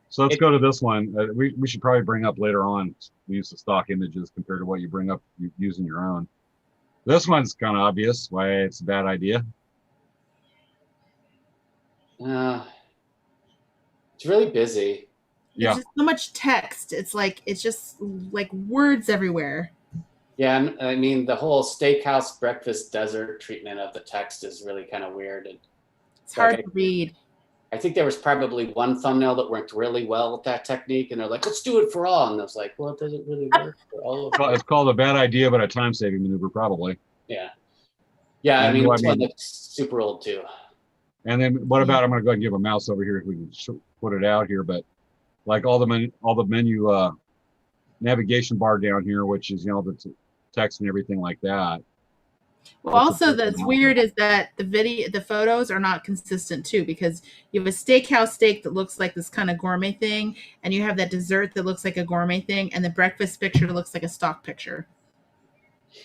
S1: So let's go to this one. We should probably bring up later on use of stock images compared to what you bring up using your own. This one's kind of obvious why it's a bad idea.
S3: It's really busy.
S1: Yeah.
S2: There's just so much text. It's just like words everywhere.
S3: Yeah, I mean, the whole steakhouse breakfast dessert treatment of the text is really kind of weird. And
S2: it's hard to read.
S3: I think there was probably one thumbnail that worked really well with that technique, and they're like, let's do it for all. And I was like, well, it doesn't really work for all of them.
S1: It's called a bad idea, but a time-saving maneuver, probably.
S3: Yeah. Yeah, I mean, this one looks super old, too.
S1: And then what about, I'm going to go ahead and give a mouse over here if we can put it out here, but like all the menu navigation bar down here, which is, the text and everything like that.
S2: Well, also that's weird is that the photos are not consistent too, because you have a steakhouse steak that looks like this kind of gourmet thing, and you have that dessert that looks like a gourmet thing, and the breakfast picture looks like a stock picture.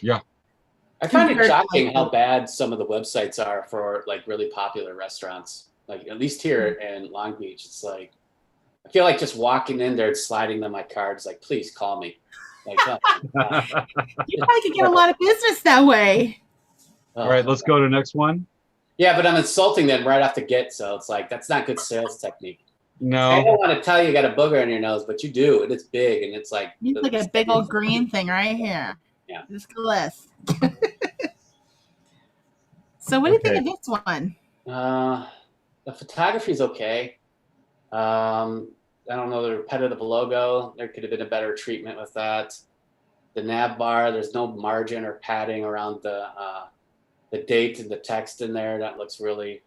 S1: Yeah.
S3: I find it shocking how bad some of the websites are for like really popular restaurants. Like at least here in Long Beach, it's like, I feel like just walking in there and sliding them my cards, like, please call me. Like, oh,
S2: you probably could get a lot of business that way.
S1: All right, let's go to the next one.
S3: Yeah, but I'm insulting them right off the get, so it's like that's not good sales technique.
S1: No,
S3: I don't want to tell you got a booger on your nose, but you do, and it's big, and it's like
S2: it's like a big old green thing right here.
S3: Yeah,
S2: just less. So, what do you think of this one?
S3: The photography is okay. I don't know, the repetitive logo. There could have been a better treatment with that. The nav bar, there's no margin or padding around the date and the text in there. That looks really,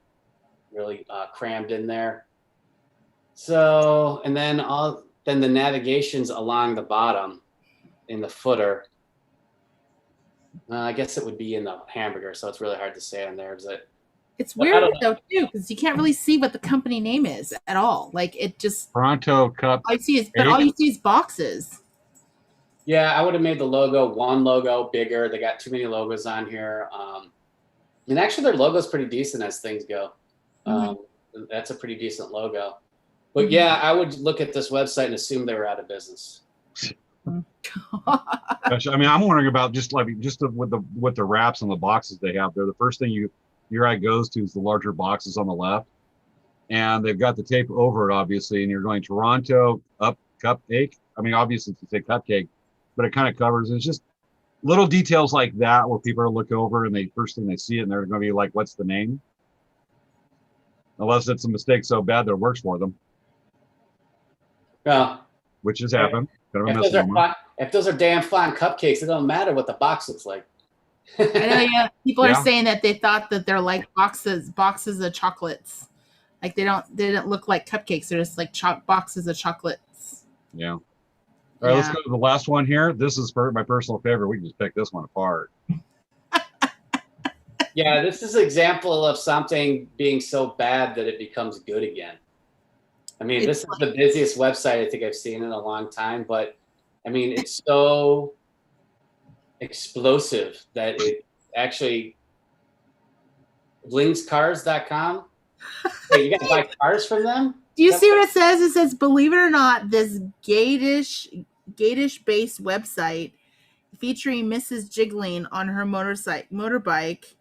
S3: really crammed in there. So, and then the navigations along the bottom in the footer. I guess it would be in the hamburger, so it's really hard to say on there.
S2: It's weird though too, because you can't really see what the company name is at all. Like it just
S1: Pronto Cup.
S2: All you see is boxes.
S3: Yeah, I would have made the one logo bigger. They got too many logos on here. And actually their logo is pretty decent as things go. That's a pretty decent logo. But yeah, I would look at this website and assume they were out of business.
S1: Gosh, I mean, I'm wondering about with the wraps on the boxes they have there. The first thing your eye goes to is the larger boxes on the left, and they've got the tape over it, obviously, and you're going Toronto up cupcake. I mean, obviously it's a cupcake, but it kind of covers. It's just little details like that where people are look over and first thing they see it, and they're going to be like, "What's the name?" Unless it's a mistake so bad that it works for them.
S3: Yeah,
S1: which has happened.
S3: If those are damn fine cupcakes, it don't matter what the box looks like.
S2: I know, yeah. People are saying that they thought that they're like boxes of chocolates. Like they didn't look like cupcakes. They're just like boxes of chocolates.
S1: Yeah. All right, let's go to the last one here. This is my personal favorite. We can just pick this one apart.
S3: Yeah, this is an example of something being so bad that it becomes good again. I mean,
S2: It's
S3: this is the busiest website I think I've seen in a long time, but I mean, it's so explosive that it actually blingscars.com. Hey, you got to buy cars from them?
S2: Do you see what it says? It says, believe it or not, this Gatish based website featuring Mrs. Jiggling on her motorbike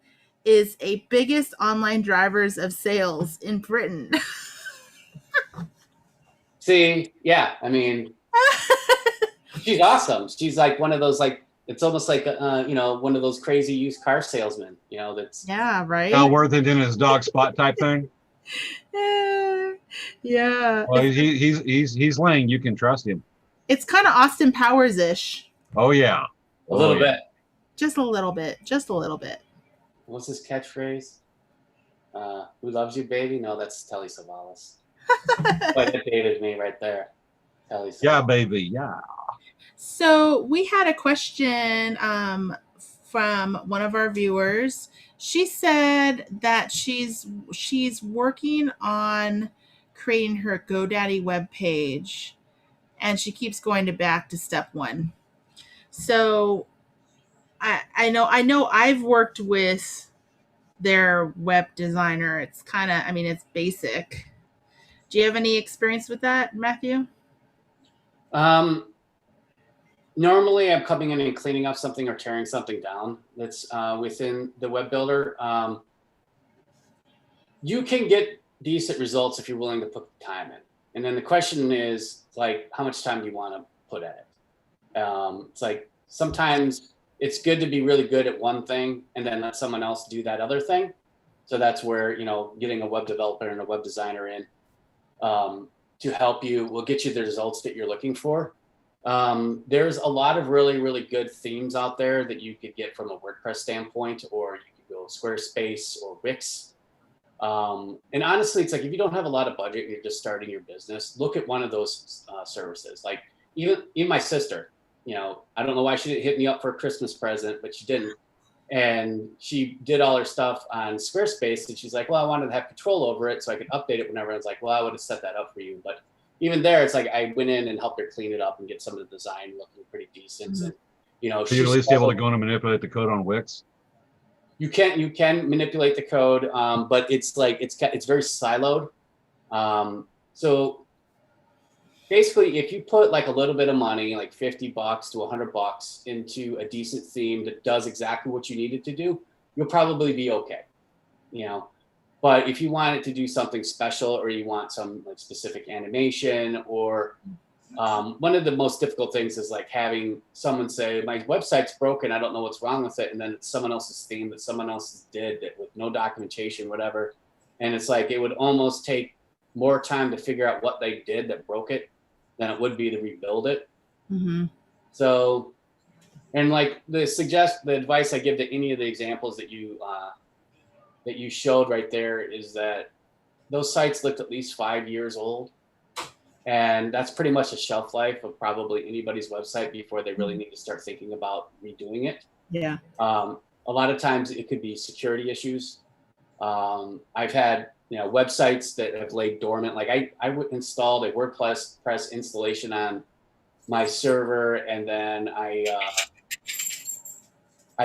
S2: is a biggest online drivers of sales in Britain.
S3: See, yeah, I mean, she's awesome. She's like one of those, like, it's almost like, one of those crazy used car salesmen, that's.
S2: Yeah, right?
S1: Al Worthington his dog spot type thing.
S2: Yeah.
S1: Well, he's Lang. You can trust him.
S2: It's kind of Austin Powers-ish.
S1: Oh yeah,
S3: A little bit.
S2: Just a little bit. Just a little bit.
S3: What's his catchphrase? Who loves you, baby? No, that's Telly Savalas. But it dated me right there. Telly Savalas.
S1: Yeah, baby, yeah.
S2: So we had a question from one of our viewers. She said that she's working on creating her GoDaddy webpage, and she keeps going back to step one. So I know I've worked with their web designer. It's kind of, it's basic. Do you have any experience with that, Matthew?
S3: Normally, I'm coming in and cleaning up something or tearing something down that's within the web builder. You can get decent results if you're willing to put the time in. And then the question is, like, how much time do you want to put at it? It's like sometimes it's good to be really good at one thing and then let someone else do that other thing. So that's where, getting a web developer and a web designer in to help you will get you the results that you're looking for. There's a lot of really, really good themes out there that you could get from a WordPress standpoint, or you could go Squarespace or Wix. And honestly, it's like, if you don't have a lot of budget and you're just starting your business, look at one of those services. Like even my sister, I don't know why she didn't hit me up for a Christmas present, but she didn't. And she did all her stuff on Squarespace, and she's like, well, I wanted to have control over it so I could update it whenever. I was like, well, I would have set that up for you. But even there, it's like I went in and helped her clean it up and get some of the design looking pretty decent.
S2: Mm-hmm.
S3: And
S1: So you're at least able to go in and manipulate the code on Wix.
S3: You can manipulate the code, but it's like it's very siloed. So basically, if you put like a little bit of money, like $50 to $100 into a decent theme that does exactly what you need it to do, you'll probably be okay. But if you want it to do something special, or you want some like specific animation, or one of the most difficult things is like having someone say, my website's broken, I don't know what's wrong with it. And then it's someone else's theme that someone else did that with no documentation, whatever. And it's like, it would almost take more time to figure out what they did that broke it than it would be to rebuild it.
S2: Mm-hmm.
S3: So, and like the advice I give to any of the examples that you showed right there is that those sites looked at least 5 years old. And that's pretty much the shelf life of probably anybody's website before they really need to start thinking about redoing it.
S2: Yeah.
S3: A lot of times it could be security issues. I've had websites that have laid dormant. Like I installed a WordPress installation on my server, and then I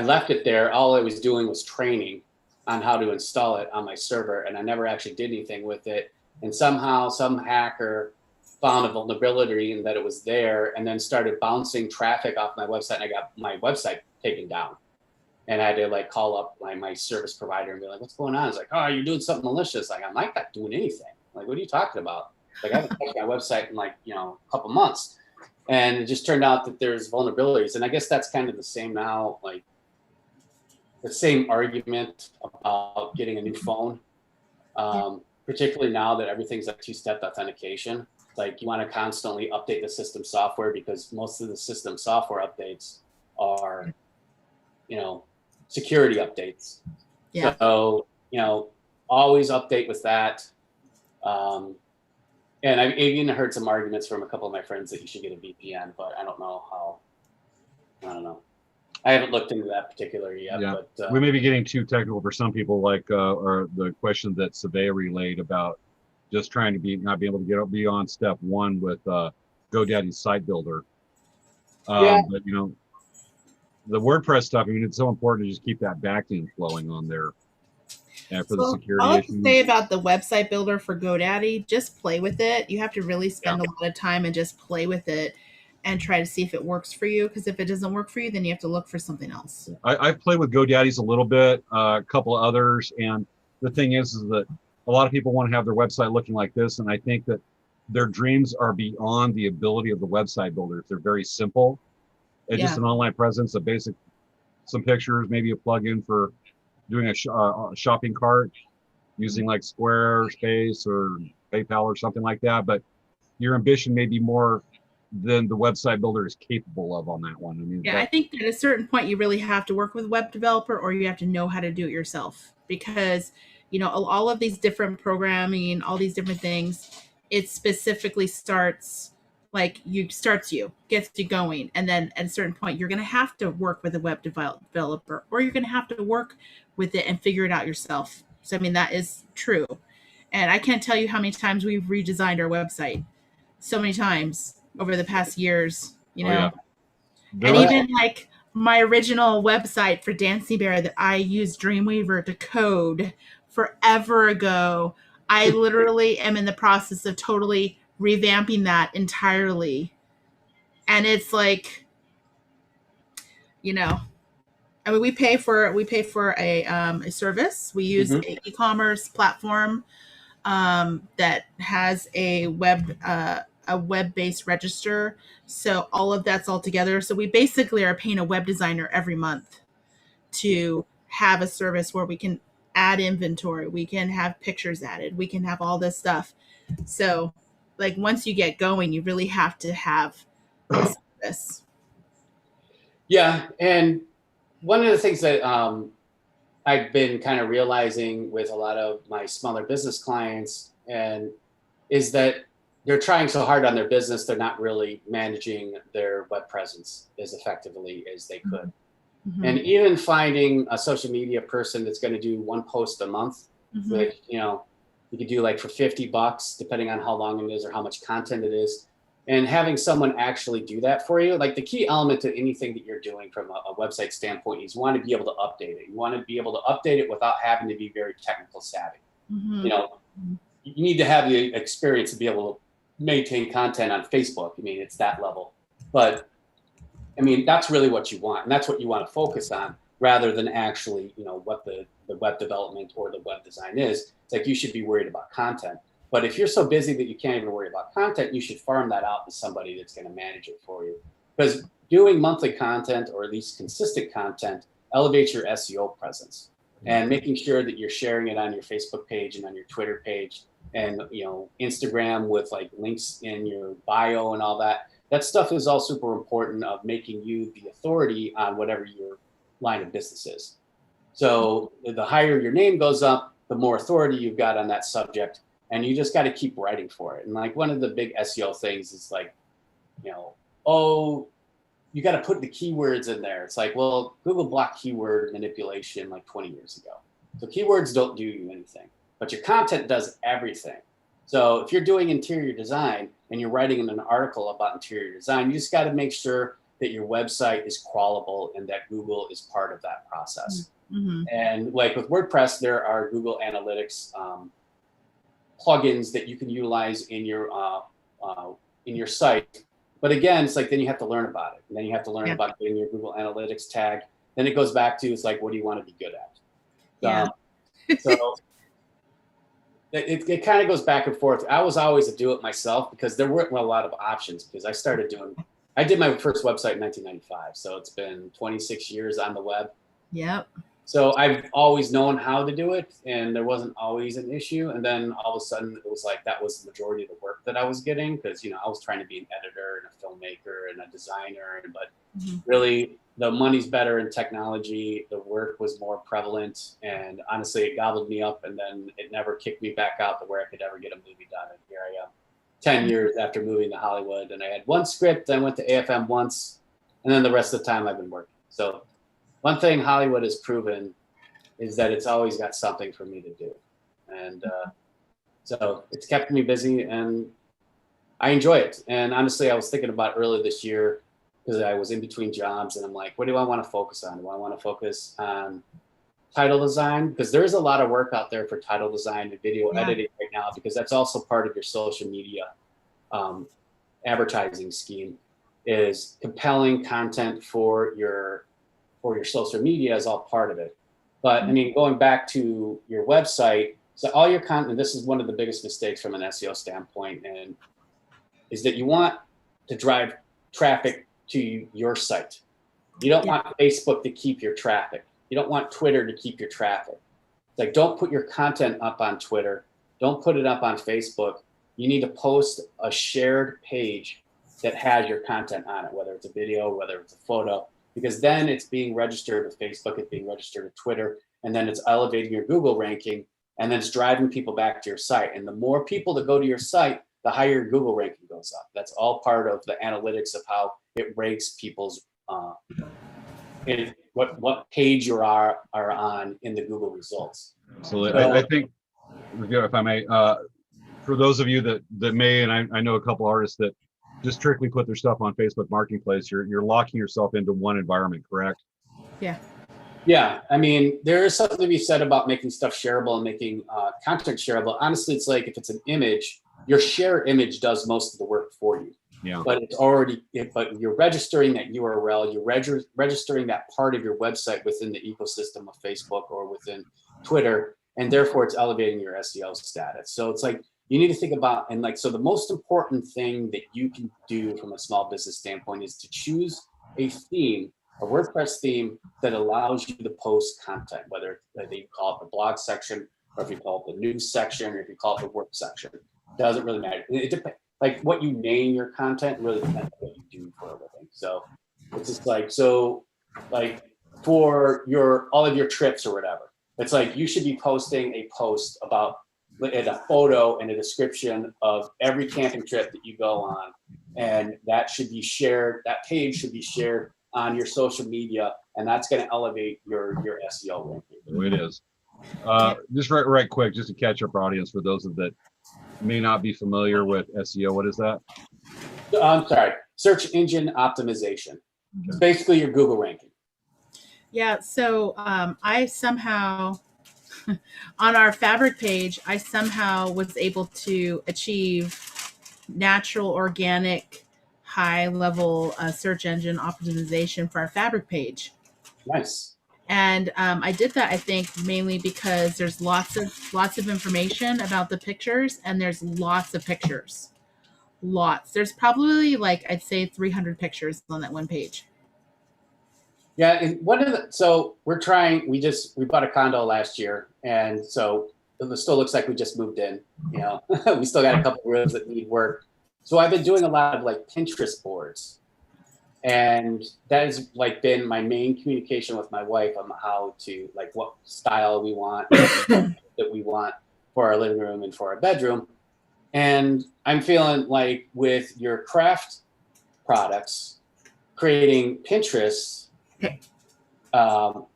S3: left it there. All I was doing was training on how to install it on my server, and I never actually did anything with it. And somehow some hacker found a vulnerability and that it was there, and then started bouncing traffic off my website, and I got my website taken down. And I had to like call up my service provider and be like, what's going on? It's like, oh, you're doing something malicious. Like, I'm not doing anything. Like, what are you talking about? Like, I haven't touched my website in like, a couple months. And it just turned out that there's vulnerabilities. And I guess that's kind of the same now, like the same argument about getting a new phone, particularly now that everything's like two-step authentication. Like, you want to constantly update the system software because most of the system software updates are, security updates.
S2: Yeah.
S3: So, always update with that. And I've even heard some arguments from a couple of my friends that you should get a VPN, but I don't know. I haven't looked into that particular yet.
S1: Yeah.
S3: But
S1: we may be getting too technical for some people, like or the question that Savea relayed about just trying to not be able to get beyond step one with GoDaddy's site builder. But you know, the WordPress stuff, I mean, it's so important to just keep that backlink flowing on there. And for the security
S2: all I have to
S1: issues.
S2: say about the website builder for GoDaddy, just play with it. You have to really spend a lot of time and just play with it and try to see if it works for you. Because if it doesn't work for you, then you have to look for something else.
S1: I've played with GoDaddy's a little bit, a couple of others, and the thing is that a lot of people want to have their website looking like this, and I think that their dreams are beyond the ability of the website builders. They're very simple. It's just an online presence, some pictures, maybe a plugin for doing a shopping cart using like Squarespace or PayPal or something like that. But your ambition may be more than the website builder is capable of on that one. I mean,
S2: I think at a certain point you really have to work with a web developer, or you have to know how to do it yourself, because you know all of these different programming, all these different things, it specifically gets you going, and then at a certain point you're going to have to work with a web developer, or you're going to have to work with it and figure it out yourself. So I mean, that is true, and I can't tell you how many times we've redesigned our website, so many times over the past years, you know. And even like my original website for Dancing Bear that I used Dreamweaver to code forever ago, I literally am in the process of totally revamping that entirely. And it's like, you know, I mean, we pay for a service. We use an e-commerce platform that has a web-based register. So all of that's all together. So we basically are paying a web designer every month to have a service where we can add inventory, we can have pictures added, we can have all this stuff. So like once you get going, you really have to have a service.
S3: Yeah, and one of the things that I've been kind of realizing with a lot of my smaller business clients is that they're trying so hard on their business, they're not really managing their web presence as effectively as they could. Mm-hmm. And even finding a social media person that's going to do one post a month, which, you know, you could do like for $50, depending on how long it is or how much content it is. And having someone actually do that for you, like the key element to anything that you're doing from a website standpoint is you want to be able to update it. You want to be able to update it without having to be very technical savvy. You know, you need to have the experience to be able to maintain content on Facebook. I mean, it's that level. But I mean, that's really what you want. And that's what you want to focus on rather than actually, you know, what the web development or the web design is. It's like you should be worried about content. But if you're so busy that you can't even worry about content, you should farm that out to somebody that's going to manage it for you. Because doing monthly content or at least consistent content elevates your SEO presence. And making sure that you're sharing it on your Facebook page and on your Twitter page and, you know, Instagram with like links in your bio and all that. That stuff is all super important of making you the authority on whatever your line of business is. So the higher your name goes up, the more authority you've got on that subject. And you just got to keep writing for it. And like one of the big SEO things is like, you know, oh, you got to put the keywords in there. It's like, well, Google blocked keyword manipulation like 20 years ago. So keywords don't do you anything, but your content does everything. So if you're doing interior design and you're writing in an article about interior design, you just got to make sure that your website is crawlable and that Google is part of that process. And like with WordPress, there are Google Analytics plugins that you can utilize in your site. But again, it's like, then you have to learn about it. And then you have to learn about getting your Google Analytics tag. Then it goes back to, it's like, what do you want to be good at? So it kind of goes back and forth. I was always a do it myself because there weren't a lot of options because I did my first website in 1995. So it's been 26 years on the web.
S2: Yep.
S3: So I've always known how to do it, and there wasn't always an issue. And then all of a sudden, it was like that was the majority of the work that I was getting because, you know, I was trying to be an editor and a filmmaker and a designer. But really, the money's better in technology. The work was more prevalent. And honestly, it gobbled me up, and then it never kicked me back out to where I could ever get a movie done. And here I am 10 years after moving to Hollywood. And I had one script. I went to AFM once, and then the rest of the time I've been working. So one thing Hollywood has proven is that it's always got something for me to do. And So it's kept me busy and I enjoy it. And honestly, I was thinking about earlier this year because I was in between jobs and I'm like, what do I want to focus on? Do I want to focus on title design? Because there's a lot of work out there for title design and video editing right now, because that's also part of your social media advertising scheme. Is compelling content for your social media is all part of it. But I mean, going back to your website, so all your content, this is one of the biggest mistakes from an SEO standpoint, and is that you want to drive traffic to your site. You don't want Facebook to keep your traffic. You don't want Twitter to keep your traffic. It's like, don't put your content up on Twitter. Don't put it up on Facebook. You need to post a shared page that has your content on it, whether it's a video, whether it's a photo, because then it's being registered with Facebook, it's being registered with Twitter, and then it's elevating your Google ranking, and then it's driving people back to your site. And the more people that go to your site, the higher your Google ranking goes up. That's all part of the analytics of how it ranks people's what page you are on in the Google results.
S1: So I think, if I may, for those of you that may, and I know a couple artists that just strictly put their stuff on Facebook Marketplace, you're locking yourself into one environment, correct?
S2: Yeah.
S3: Yeah, I mean, there is something to be said about making stuff shareable and making content shareable. Honestly, it's like if it's an image, your share image does most of the work for you.
S1: Yeah.
S3: But it's already, but you're registering that URL, you're registering that part of your website within the ecosystem of Facebook or within Twitter, and therefore it's elevating your SEO status. So it's like, you need to think about, and like, so the most important thing that you can do from a small business standpoint is to choose a theme, a WordPress theme that allows you to post content, whether you call it the blog section, or if you call it the news section, or if you call it the work section. Doesn't really matter. It depends. Like what you name your content really depends on what you do for a living. So it's just like, so like for all of your trips or whatever, it's like you should be posting a post about a photo and a description of every camping trip that you go on. And that should be shared, that page should be shared on your social media, and that's going to elevate your SEO ranking.
S1: It is. Just right quick, just to catch up our audience, for those that may not be familiar with SEO, what is that?
S3: I'm sorry, search engine optimization. It's basically your Google ranking.
S2: Yeah, so I somehow, on our fabric page, I somehow was able to achieve natural, organic, high-level search engine optimization for our fabric page.
S3: Nice.
S2: And I did that, I think, mainly because there's lots of information about the pictures, and there's lots of pictures. Lots. There's probably like, I'd say 300 pictures on that one page.
S3: Yeah, and so we bought a condo last year, and so it still looks like we just moved in. You know, we still got a couple of rooms that need work. So I've been doing a lot of like Pinterest boards, and that has like been my main communication with my wife on how to, like, what style we want that we want for our living room and for our bedroom. And I'm feeling like with your craft products, creating Pinterest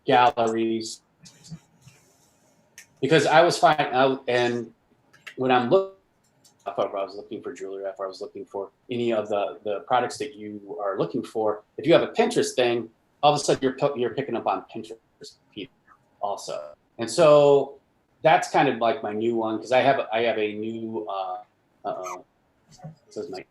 S3: galleries, because I was finding out, and when I'm looking, if I was looking for jewelry, if I was looking for any of the products that you are looking for, if you have a Pinterest thing, all of a sudden you're picking up on Pinterest also. And so that's kind of like my new one, because I have a new this is my,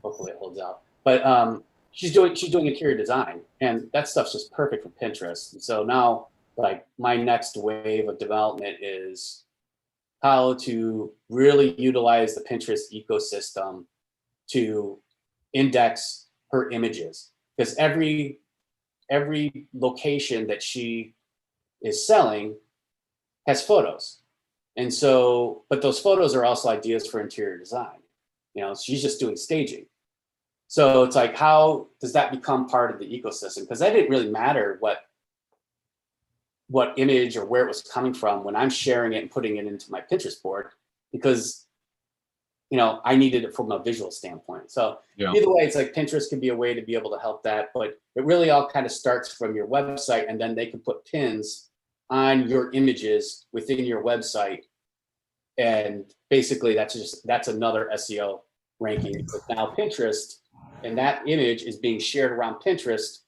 S3: hopefully it holds out, but she's doing interior design, and that stuff's just perfect for Pinterest. And so now, like, my next wave of development is how to really utilize the Pinterest ecosystem to index her images, because every location that she is selling has photos. And so, but those photos are also ideas for interior design. You know, she's just doing staging. So it's like, how does that become part of the ecosystem? Because that didn't really matter what image or where it was coming from when I'm sharing it and putting it into my Pinterest board, because, you know, I needed it from a visual standpoint. So either way, it's like Pinterest can be a way to be able to help that, but it really all kind of starts from your website, and then they can put pins on your images within your website And basically that's another SEO ranking, because now Pinterest and that image is being shared around Pinterest.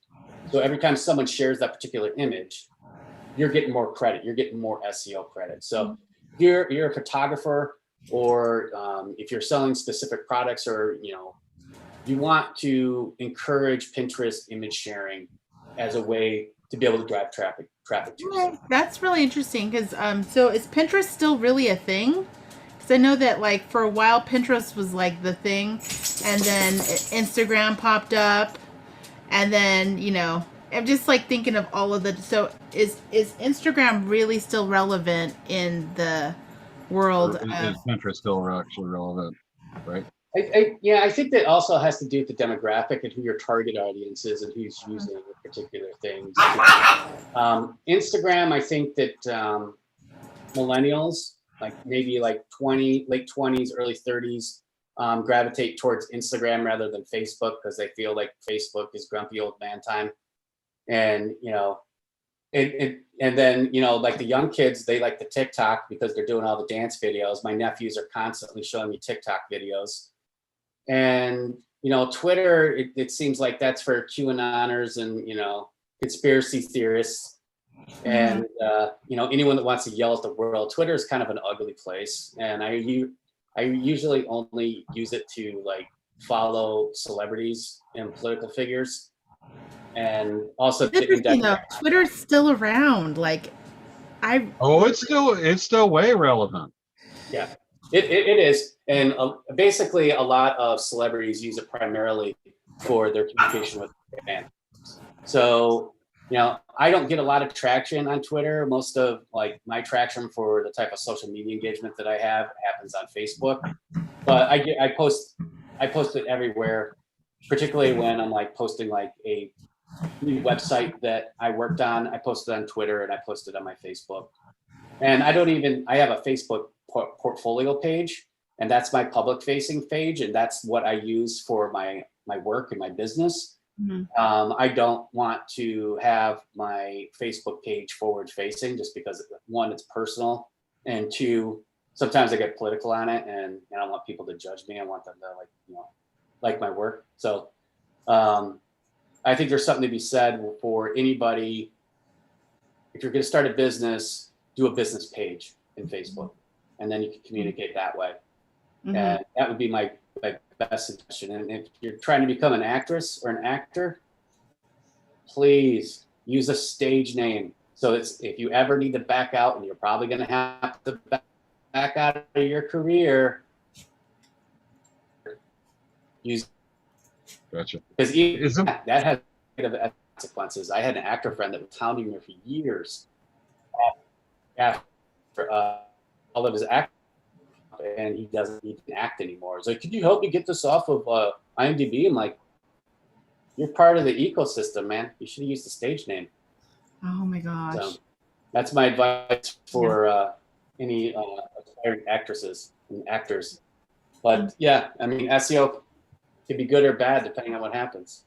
S3: So every time someone shares that particular image, you're getting more credit. You're getting more SEO credit. So if you're a photographer, or if you're selling specific products, or you want to encourage Pinterest image sharing as a way to be able to drive traffic to your site.
S2: That's really interesting, because so is Pinterest still really a thing? Because I know that like for a while Pinterest was like the thing, and then Instagram popped up, and then I'm just like thinking of all of the. So is Instagram really still relevant in the world?
S1: Is Pinterest still actually relevant, right?
S3: I think that also has to do with the demographic and who your target audience is and who's using particular things. Instagram, I think that millennials, like maybe like late 20s, early 30s, gravitate towards Instagram rather than Facebook, because they feel like Facebook is grumpy old man time. And and then like the young kids, they like the TikTok because they're doing all the dance videos. My nephews are constantly showing me TikTok videos. And Twitter, it seems like that's for QAnoners and conspiracy theorists, and anyone that wants to yell at the world. Twitter is kind of an ugly place, and I usually only use it to like follow celebrities and political figures, and also
S2: Twitter's still around. Like
S1: it's still way relevant.
S3: Yeah. It is, and basically a lot of celebrities use it primarily for their communication with their fans. So, I don't get a lot of traction on Twitter. Most of like my traction for the type of social media engagement that I have happens on Facebook. But I post it everywhere, particularly when I'm like posting like a new website that I worked on. I post it on Twitter and I post it on my Facebook. And I have a Facebook portfolio page, and that's my public facing page, and that's what I use for my work and my business. I don't want to have my Facebook page forward facing, just because one, it's personal, and two, sometimes I get political on it, and I don't want people to judge me. I want them to like my work. So I think there's something to be said for anybody. If you're going to start a business, do a business page in Facebook, and then you can communicate that way. And that would be my best suggestion. And if you're trying to become an actress or an actor, please use a stage name. So if you ever need to back out, and you're probably going to have to back out of your career, use.
S1: Gotcha.
S3: Because that has consequences. I had an actor friend that was hounding me for years after all of his acting, and he doesn't even act anymore. He's like, "Could you help me get this off of IMDb?" I'm like, "You're part of the ecosystem, man. You should have used the stage name."
S2: Oh my gosh.
S3: So that's my advice for any aspiring actresses and actors. But yeah, I mean, SEO can be good or bad depending on what happens.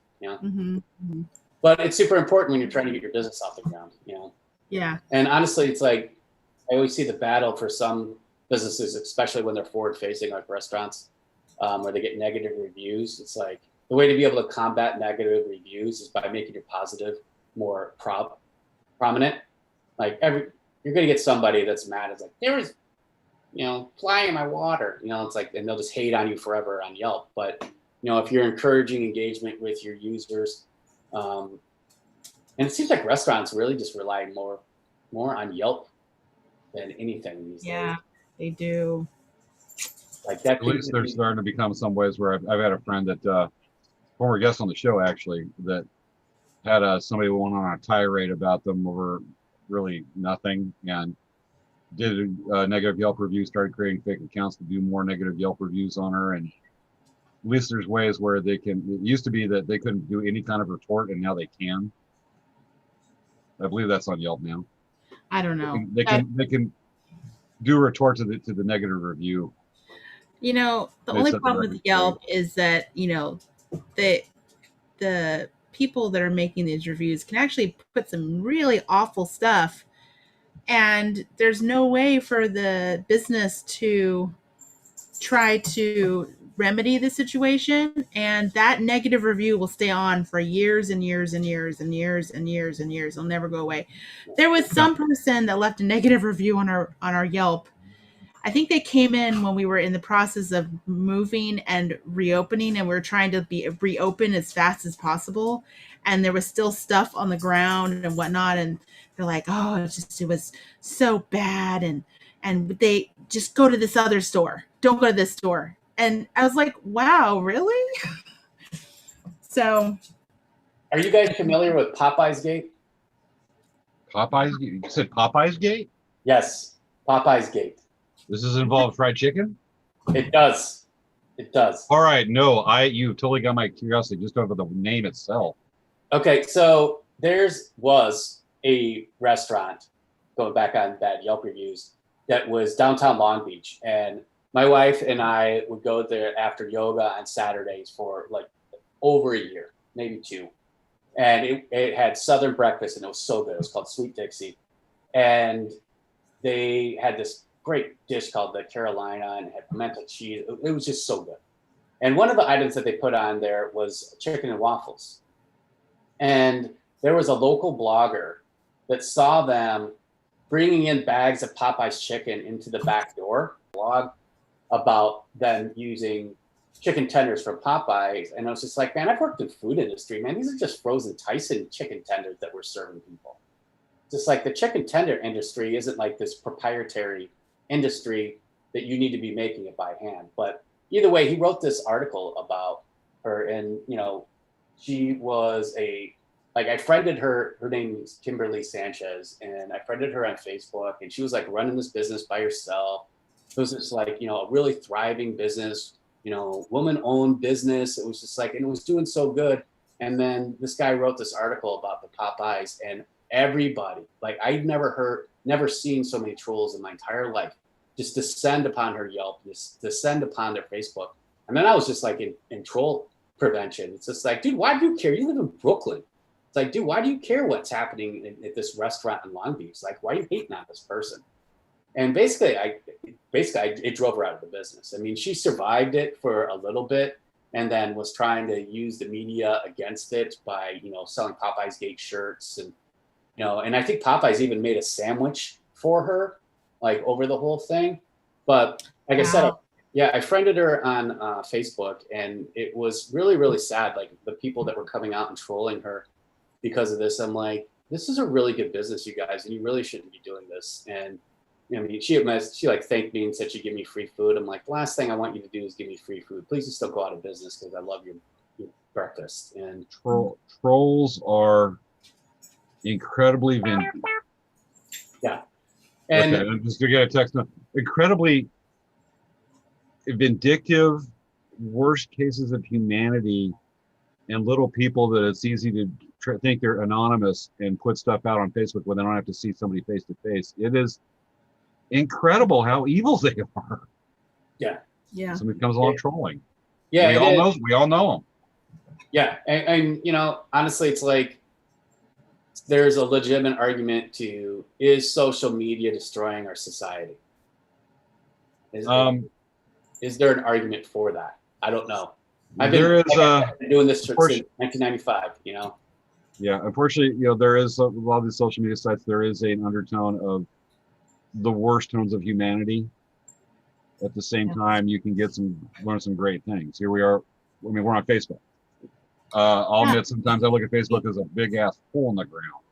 S3: But it's super important when you're trying to get your business off the ground.
S2: Yeah.
S3: And honestly, it's like I always see the battle for some businesses, especially when they're forward facing, like restaurants, where they get negative reviews. It's like the way to be able to combat negative reviews is by making your positive more prominent. Like you're going to get somebody that's mad. It's like, there was, fly in my water, it's like, and they'll just hate on you forever on Yelp. But, if you're encouraging engagement with your users, and it seems like restaurants really just rely more on Yelp than anything these days.
S2: Yeah, they do.
S3: Like that.
S1: At least they're starting to become some ways where I've had a friend that former guest on the show actually that had somebody went on a tirade about them over really nothing, and did a negative Yelp review, started creating fake accounts to do more negative Yelp reviews on her. And at least there's ways where they can. It used to be that they couldn't do any kind of retort, and now they can. I believe that's on Yelp now.
S2: I don't know.
S1: They can do a retort to the negative review.
S2: The only problem with Yelp is that the people that are making these reviews can actually put some really awful stuff, And there's no way for the business to try to remedy the situation, and that negative review will stay on for years and years and years and years and years and years. It'll never go away. There was some person that left a negative review on our Yelp. I think they came in when we were in the process of moving and reopening, and we were trying to be reopen as fast as possible. And there was still stuff on the ground and whatnot. And they're like, "Oh, it was so bad." And they just go to this other store. Don't go to this store. And I was like, "Wow, really?" So,
S3: Are you guys familiar with Popeye's Gate?
S1: Popeyes. You said Popeyes Gate.
S3: Yes, Popeye's Gate.
S1: This is involved fried chicken.
S3: It does. It does.
S1: All right, no, you totally got my curiosity just over the name itself.
S3: Okay, so was a restaurant, going back on bad Yelp reviews, that was downtown Long Beach, and my wife and I would go there after yoga on Saturdays for like over a year, maybe 2. And it had Southern breakfast, and it was so good. It was called Sweet Dixie. And they had this great dish called the Carolina, and it had pimento cheese. It was just so good. And one of the items that they put on there was chicken and waffles. And there was a local blogger that saw them bringing in bags of Popeye's chicken into the back door, blog about them using chicken tenders from Popeyes. And I was just like, man, I've worked in the food industry, man. These are just frozen Tyson chicken tenders that we're serving people. Just like the chicken tender industry isn't like this proprietary industry that you need to be making it by hand. But either way, he wrote this article about her, and she was I friended her. Her name is Kimberly Sanchez, and I friended her on Facebook, and she was like running this business by herself. It was just like, a really thriving business, woman-owned business. It was just like, and it was doing so good. And then this guy wrote this article about the Popeyes, and everybody, like, I'd never seen so many trolls in my entire life just descend upon her Yelp, just descend upon their Facebook. And then I was just like in troll prevention. It's just like, dude, why do you care? You live in Brooklyn. It's like, dude, why do you care what's happening at this restaurant in Long Beach? Like, why are you hating on this person? And basically, it drove her out of the business. I mean, she survived it for a little bit, and then was trying to use the media against it by, selling Popeye's Gate shirts, and and I think Popeyes even made a sandwich for her, like, over the whole thing. But like I said, I friended her on Facebook, and it was really, really sad. Like, the people that were coming out and trolling her because of this, I'm like, this is a really good business, you guys, and you really shouldn't be doing this. And I mean, she like thanked me and said she'd give me free food. I'm like, the last thing I want you to do is give me free food. Please just don't go out of business, because I love your breakfast. And
S1: trolls are incredibly vindictive.
S3: Yeah. And
S1: okay, I'm just gonna get a text now. Incredibly vindictive, worst cases of humanity, and little people that it's easy to think they're anonymous and put stuff out on Facebook when they don't have to see somebody face to face. It is incredible how evil they are.
S3: Yeah.
S1: Somebody comes along trolling.
S3: Yeah.
S1: We all know them.
S3: Yeah. And honestly, it's like, there's a legitimate argument to, is social media destroying our society? Is there an argument for that? I don't know. I've been doing this since 1995,
S1: Yeah, unfortunately, there is a lot of these social media sites. There is an undertone of the worst tones of humanity. At the same time, you can learn some great things. Here we are. I mean, we're on Facebook. I'll admit, sometimes I look at Facebook as a big ass hole in the ground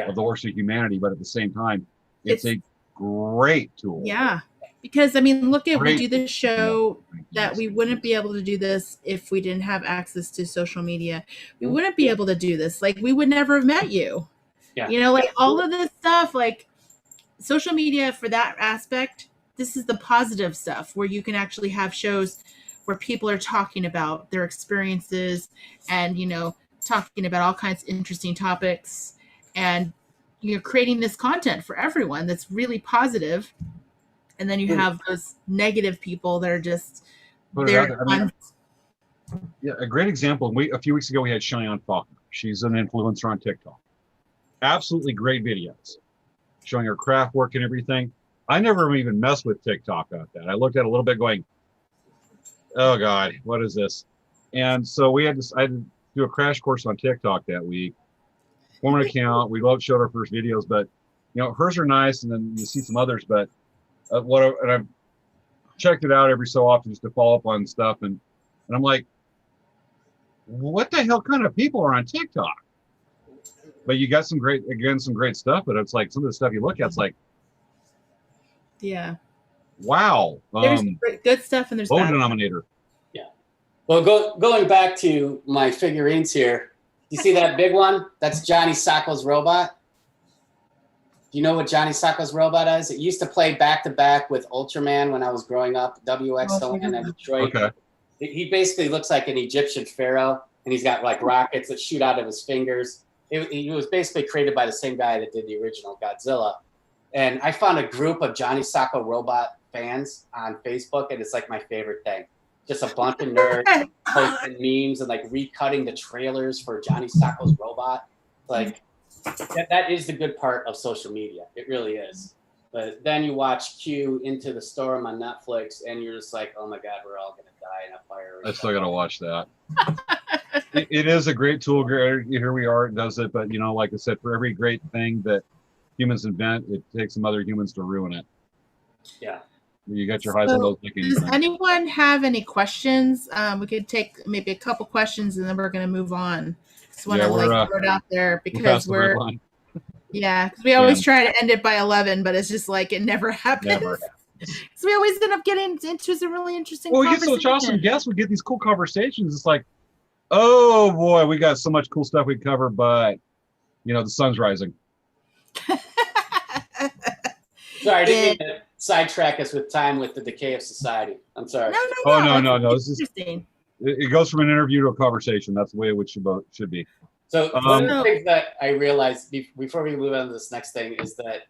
S1: of the worst of humanity, but at the same time, it's a great tool.
S2: Yeah. Because, I mean, look at, we do this show that we wouldn't be able to do this if we didn't have access to social media. We wouldn't be able to do this. Like, we would never have met you.
S3: Yeah.
S2: Like, all of this stuff, like, social media for that aspect, this is the positive stuff where you can actually have shows where people are talking about their experiences and, talking about all kinds of interesting topics, and creating this content for everyone that's really positive. And then you have those negative people that are just there.
S1: Yeah, a great example. A few weeks ago, we had Cheyenne Faulkner. She's an influencer on TikTok. Absolutely great videos. showing her craft work and everything. I never even messed with TikTok about that. I looked at it a little bit going, oh God, what is this? And so I had to do a crash course on TikTok that week. Form an account. We both showed our first videos, but hers are nice, and then you see some others. But and I've checked it out every so often just to follow up on stuff, and I'm like, what the hell kind of people are on TikTok? But you got some great stuff, but it's like some of the stuff you look at, it's like,
S2: yeah,
S1: wow,
S2: there's good stuff and there's
S1: low
S2: bad
S1: denominator.
S3: Yeah. Well, going back to my figurines here, you see that big one? That's Johnny Sacco's robot. Do you know what Johnny Sacco's robot is? It used to play back-to-back with Ultraman when I was growing up, WXLN in Detroit.
S1: Okay.
S3: He basically looks like an Egyptian pharaoh, and he's got like rockets that shoot out of his fingers. He was basically created by the same guy that did the original Godzilla. And I found a group of Johnny Sacco robot fans on Facebook, and it's like my favorite thing. Just a bunch of nerds posting memes and like recutting the trailers for Johnny Sacco's robot. Like that is the good part of social media. It really is. But then you watch Q Into the Storm on Netflix, and you're just like, oh my God, we're all gonna die in a fire.
S1: I still gotta watch that. It is a great tool. Here we are. It does it, but like I said, for every great thing that humans invent, it takes some other humans to ruin it.
S3: Yeah.
S1: You got your highs and lows.
S2: Does anyone have any questions? We could take maybe a couple questions, and then we're going to move on. Just want to throw it out there because we're because we always try to end it by 11, but it's just like it never happens. So we always end up getting into some really interesting.
S1: Well, we get such awesome guests. We get these cool conversations. It's like, oh boy, we got so much cool stuff we cover, but the sun's rising.
S3: Sorry, I didn't mean to sidetrack us with time with the decay of society. I'm sorry.
S1: No. This is interesting. It goes from an interview to a conversation. That's the way it should be.
S3: So one of the things that I realized before we move on to this next thing is that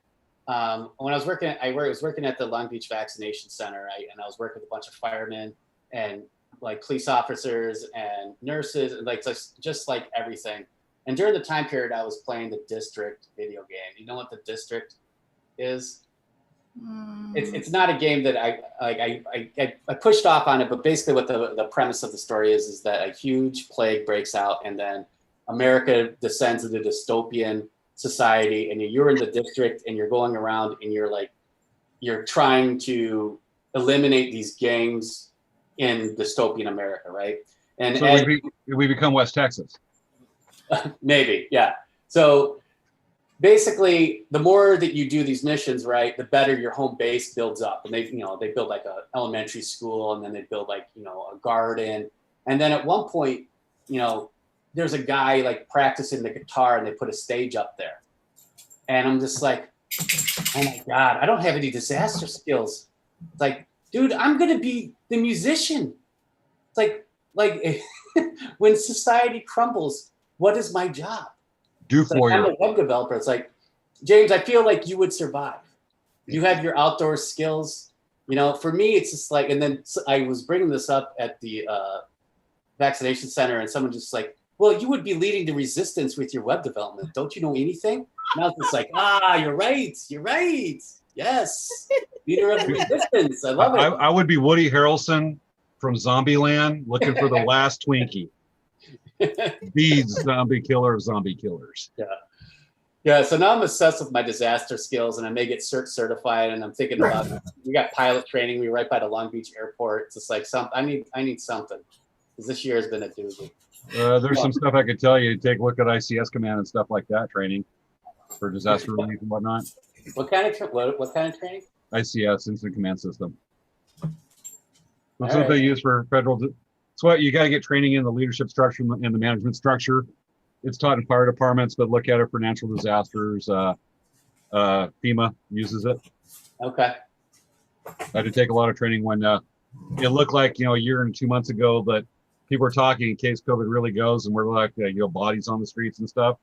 S3: when I was working at the Long Beach Vaccination Center, and I was working with a bunch of firemen and like police officers and nurses, and like just like everything. And during the time period, I was playing the District video game. You know what the District is? It's not a game that I pushed off on it, but basically what the premise of the story is that a huge plague breaks out, and then America descends into dystopian society, and you're in the District, and you're going around, and you're trying to eliminate these gangs in dystopian America, right? And
S1: so we become West Texas.
S3: Maybe, yeah. So basically, the more that you do these missions, right, the better your home base builds up. And they build like a elementary school, and then they build like, a garden. And then at one point, there's a guy like practicing the guitar, and they put a stage up there. And I'm just like, oh my God, I don't have any disaster skills. It's like, dude, I'm going to be the musician. It's like when society crumbles, what is my job? I'm a web developer. It's like, James, I feel like you would survive. You have your outdoor skills. For me, it's just like, and then I was bringing this up at the vaccination center, and someone just like, well, you would be leading the resistance with your web development. Don't you know anything? And I was just like, you're right. Yes. Leader of the resistance. I love it.
S1: I would be Woody Harrelson from Zombieland looking for the last Twinkie. Beads, zombie killer of zombie killers.
S3: Yeah. So now I'm obsessed with my disaster skills, and I may get certified. And I'm thinking about we got pilot training. We're right by the Long Beach airport. It's just like I need something, because this year has been a doozy.
S1: There's some stuff I could tell you. Take a look at ICS command and stuff like that. Training for disaster relief and whatnot.
S3: What kind of training?
S1: ICS, Incident Command System. That's what they use for federal. It's what you got to get training in the leadership structure and the management structure. It's taught in fire departments, but look at it for natural disasters. FEMA uses it.
S3: Okay.
S1: I had to take a lot of training when it looked like a year and 2 months ago, but people were talking in case COVID really goes, and we're like bodies on the streets and stuff.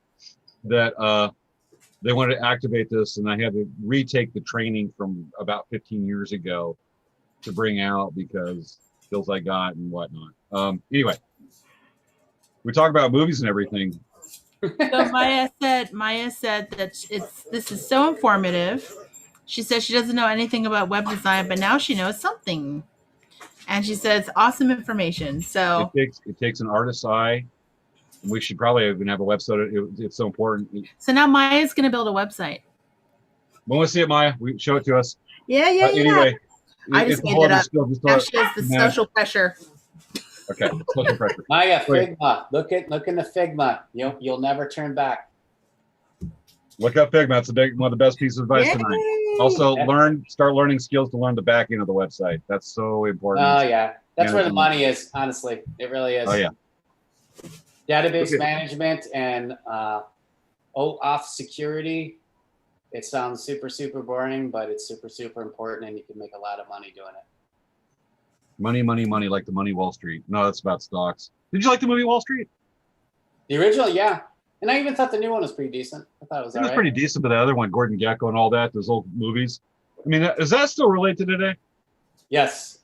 S1: That they wanted to activate this, and I had to retake the training from about 15 years ago to bring out because skills I got and whatnot. Anyway, we talk about movies and everything.
S2: So Maya said that this is so informative. She says she doesn't know anything about web design, but now she knows something. And she says awesome information. So
S1: It takes an artist's eye. We should probably even have a website. It's so important.
S2: So now Maya's going to build a website.
S1: When we see it, Maya, show it to us.
S2: Yeah.
S1: Anyway,
S2: I just made it up. Now she has the social pressure.
S1: Okay, social pressure.
S3: Maya, Figma. Look in the Figma. You'll never turn back.
S1: Look up Figma. That's one of the best pieces of advice tonight. Also, start learning skills to learn the back end of the website. That's so important.
S3: Oh yeah, that's where the money is. Honestly, it really is.
S1: Oh yeah.
S3: Database management and OAuth security. It sounds super boring, but it's super important, and you can make a lot of money doing it.
S1: Money, like the money Wall Street. No, that's about stocks. Did you like the movie Wall Street?
S3: The original, yeah. And I even thought the new one was pretty decent. I thought it was all right.
S1: Pretty decent, but the other one, Gordon Gekko and all that, those old movies. I mean, is that still related today?
S3: Yes.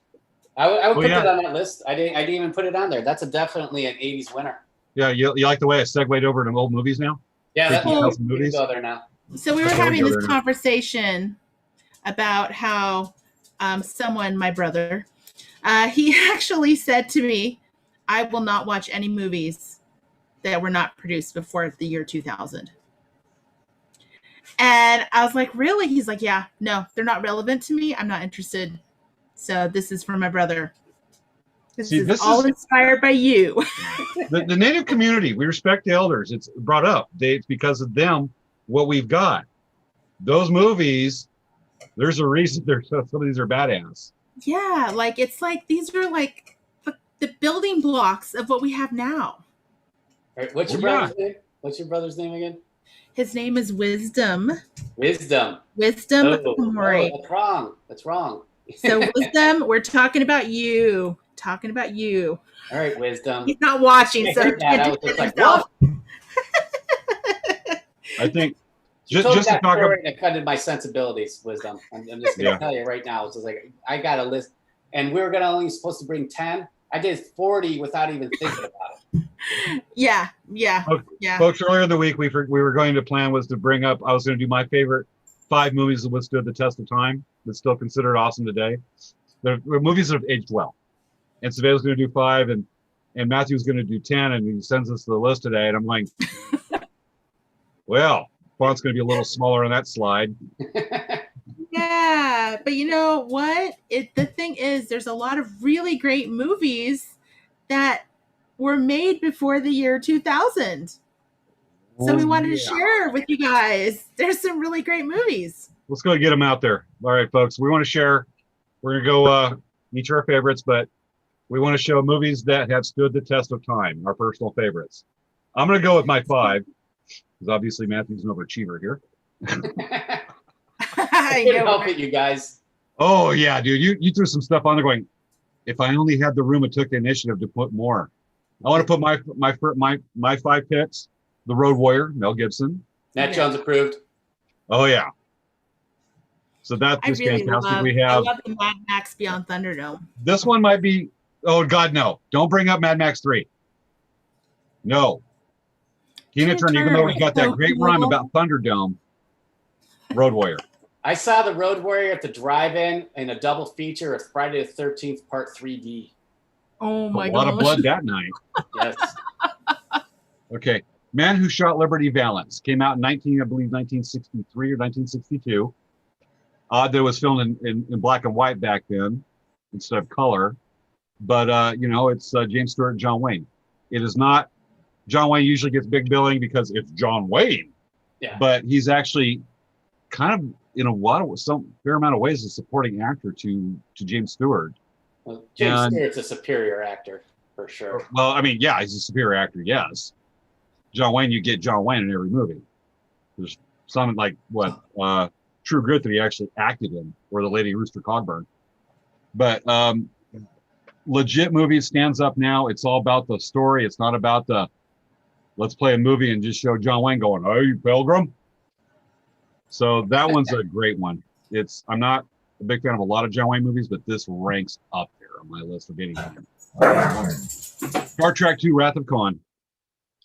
S3: I would put it on that list. I didn't even put it on there. That's definitely an 80s winner.
S1: Yeah, you like the way I segued over to old movies now?
S3: Yeah, that's
S1: movies.
S3: Go there now.
S2: So we were having this conversation about how someone, my brother, he actually said to me, I will not watch any movies that were not produced before the year 2000. And I was like, really? He's like, yeah, no, they're not relevant to me. I'm not interested. So this is for my brother. This is all inspired by you.
S1: the Native community, we respect the elders. It's brought up. It's because of them what we've got. Those movies, there's a reason some of these are badass.
S2: Yeah, like it's like these are like the building blocks of what we have now.
S3: Right, what's your brother's name? What's your brother's name again?
S2: His name is Wisdom.
S3: Wisdom.
S2: Mori.
S3: That's wrong.
S2: So Wisdom, we're talking about you. All
S3: right, Wisdom.
S2: He's not watching, so
S3: I was just like, what?
S1: I think
S3: just to talk about it offended my sensibilities, Wisdom. I'm just gonna tell you right now. It's just like I got a list, and we were only supposed to bring 10. I did 40 without even thinking about it.
S2: Yeah.
S1: Folks, earlier in the week, we were going to plan was to bring up. I was going to do my favorite 5 movies that withstood the test of time that's still considered awesome today. They're movies that have aged well. And Surveyor was going to do 5, and Matthew was going to do 10, and he sends us the list today, and I'm like, well, font's going to be a little smaller on that slide.
S2: Yeah, but you know what? The thing is, there's a lot of really great movies that were made before the year 2000. So we wanted to share with you guys. There's some really great movies.
S1: Let's go get them out there. All right, folks, we want to share. We're going to go each our favorites, but we want to show movies that have stood the test of time, our personal favorites. I'm going to go with my 5, because obviously Matthew's an overachiever here.
S3: I couldn't help it, you guys.
S1: Oh, yeah, dude. You threw some stuff on there going, if I only had the room and took the initiative to put more. I want to put my 5 picks. The Road Warrior, Mel Gibson.
S3: Nat Jones approved.
S1: Oh, yeah. So that's just fantastic.
S2: I love the Mad Max Beyond Thunderdome.
S1: This one might be, oh, God, no. Don't bring up Mad Max 3. No. Tina Turner, even though we got that great rhyme about Thunderdome, Road Warrior.
S3: I saw the Road Warrior at the drive-in in a double feature of Friday the 13th Part 3D.
S2: Oh my god!
S1: A lot of blood that night.
S3: Yes.
S1: Okay, Man Who Shot Liberty Valance came out in 1963 or 1962. Odd that it was filmed in black and white back then instead of color, but it's James Stewart and John Wayne. It is not. John Wayne usually gets big billing because it's John Wayne.
S3: Yeah.
S1: But he's actually kind of in some fair amount of ways a supporting actor to James Stewart.
S3: Well, James Stewart's a superior actor for sure.
S1: Well, I mean, yeah, he's a superior actor, yes. John Wayne, you get John Wayne in every movie. There's some like True Grit that he actually acted in, or The Lady Rooster Cogburn. But legit movie stands up now. It's all about the story. It's not about let's play a movie and just show John Wayne going, "Hey, Pilgrim." So that one's a great one. I'm not a big fan of a lot of John Wayne movies, but this ranks up there on my list of any time. Star Trek II: Wrath of Khan.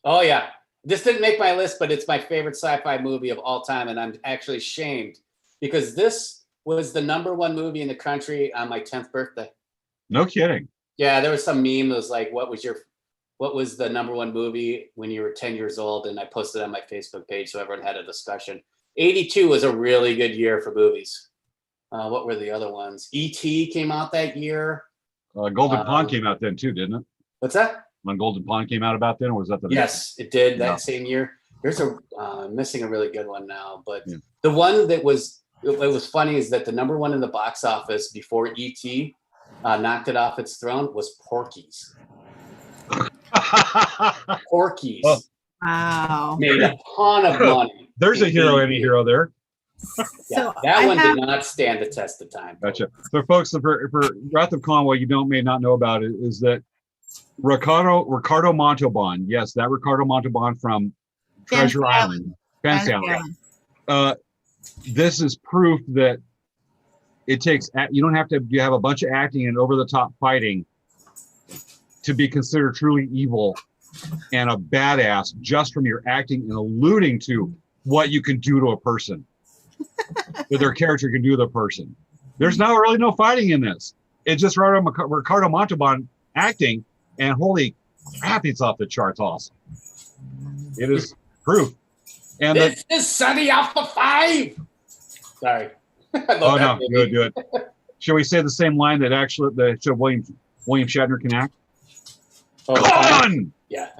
S3: Oh yeah, This didn't make my list, but it's my favorite sci-fi movie of all time, and I'm actually shamed because this was the #1 movie in the country on my 10th birthday.
S1: No kidding.
S3: Yeah, there was some meme that was like, what was the #1 movie when you were 10 years old? And I posted it on my Facebook page, so everyone had a discussion. 82 was a really good year for movies. What were the other ones? E.T. came out that year.
S1: Golden Pond came out then too, didn't it?
S3: What's that?
S1: When Golden Pond came out about then, or was that the
S3: Yes, it did that same year. There's missing a really good one now, but the one that was funny is that the #1 in the box office before E.T. Knocked it off its throne was Porky's. Porky's.
S1: Oh.
S2: Wow.
S3: Made a ton of money.
S1: There's a hero, any hero there.
S3: Yeah, that one did not stand the test of time.
S1: Gotcha. So, folks, for Wrath of Khan, what you may not know about it is that Ricardo Montalban, yes, that Ricardo Montalban from Treasure Island, Fantasy Island. This is proof that it takes, you don't have to have a bunch of acting and over-the-top fighting to be considered truly evil and a badass just from your acting and alluding to what you can do to a person, that their character can do to the person. There's really no fighting in this. It's just Ricardo Montalban acting, and holy crap, it's off the charts awesome. It is proof. And
S3: this is Sunny off the 5. Sorry.
S1: Oh no, do it. Should we say the same line that William Shatner can act?
S3: Oh,
S1: Come on!
S3: Yeah.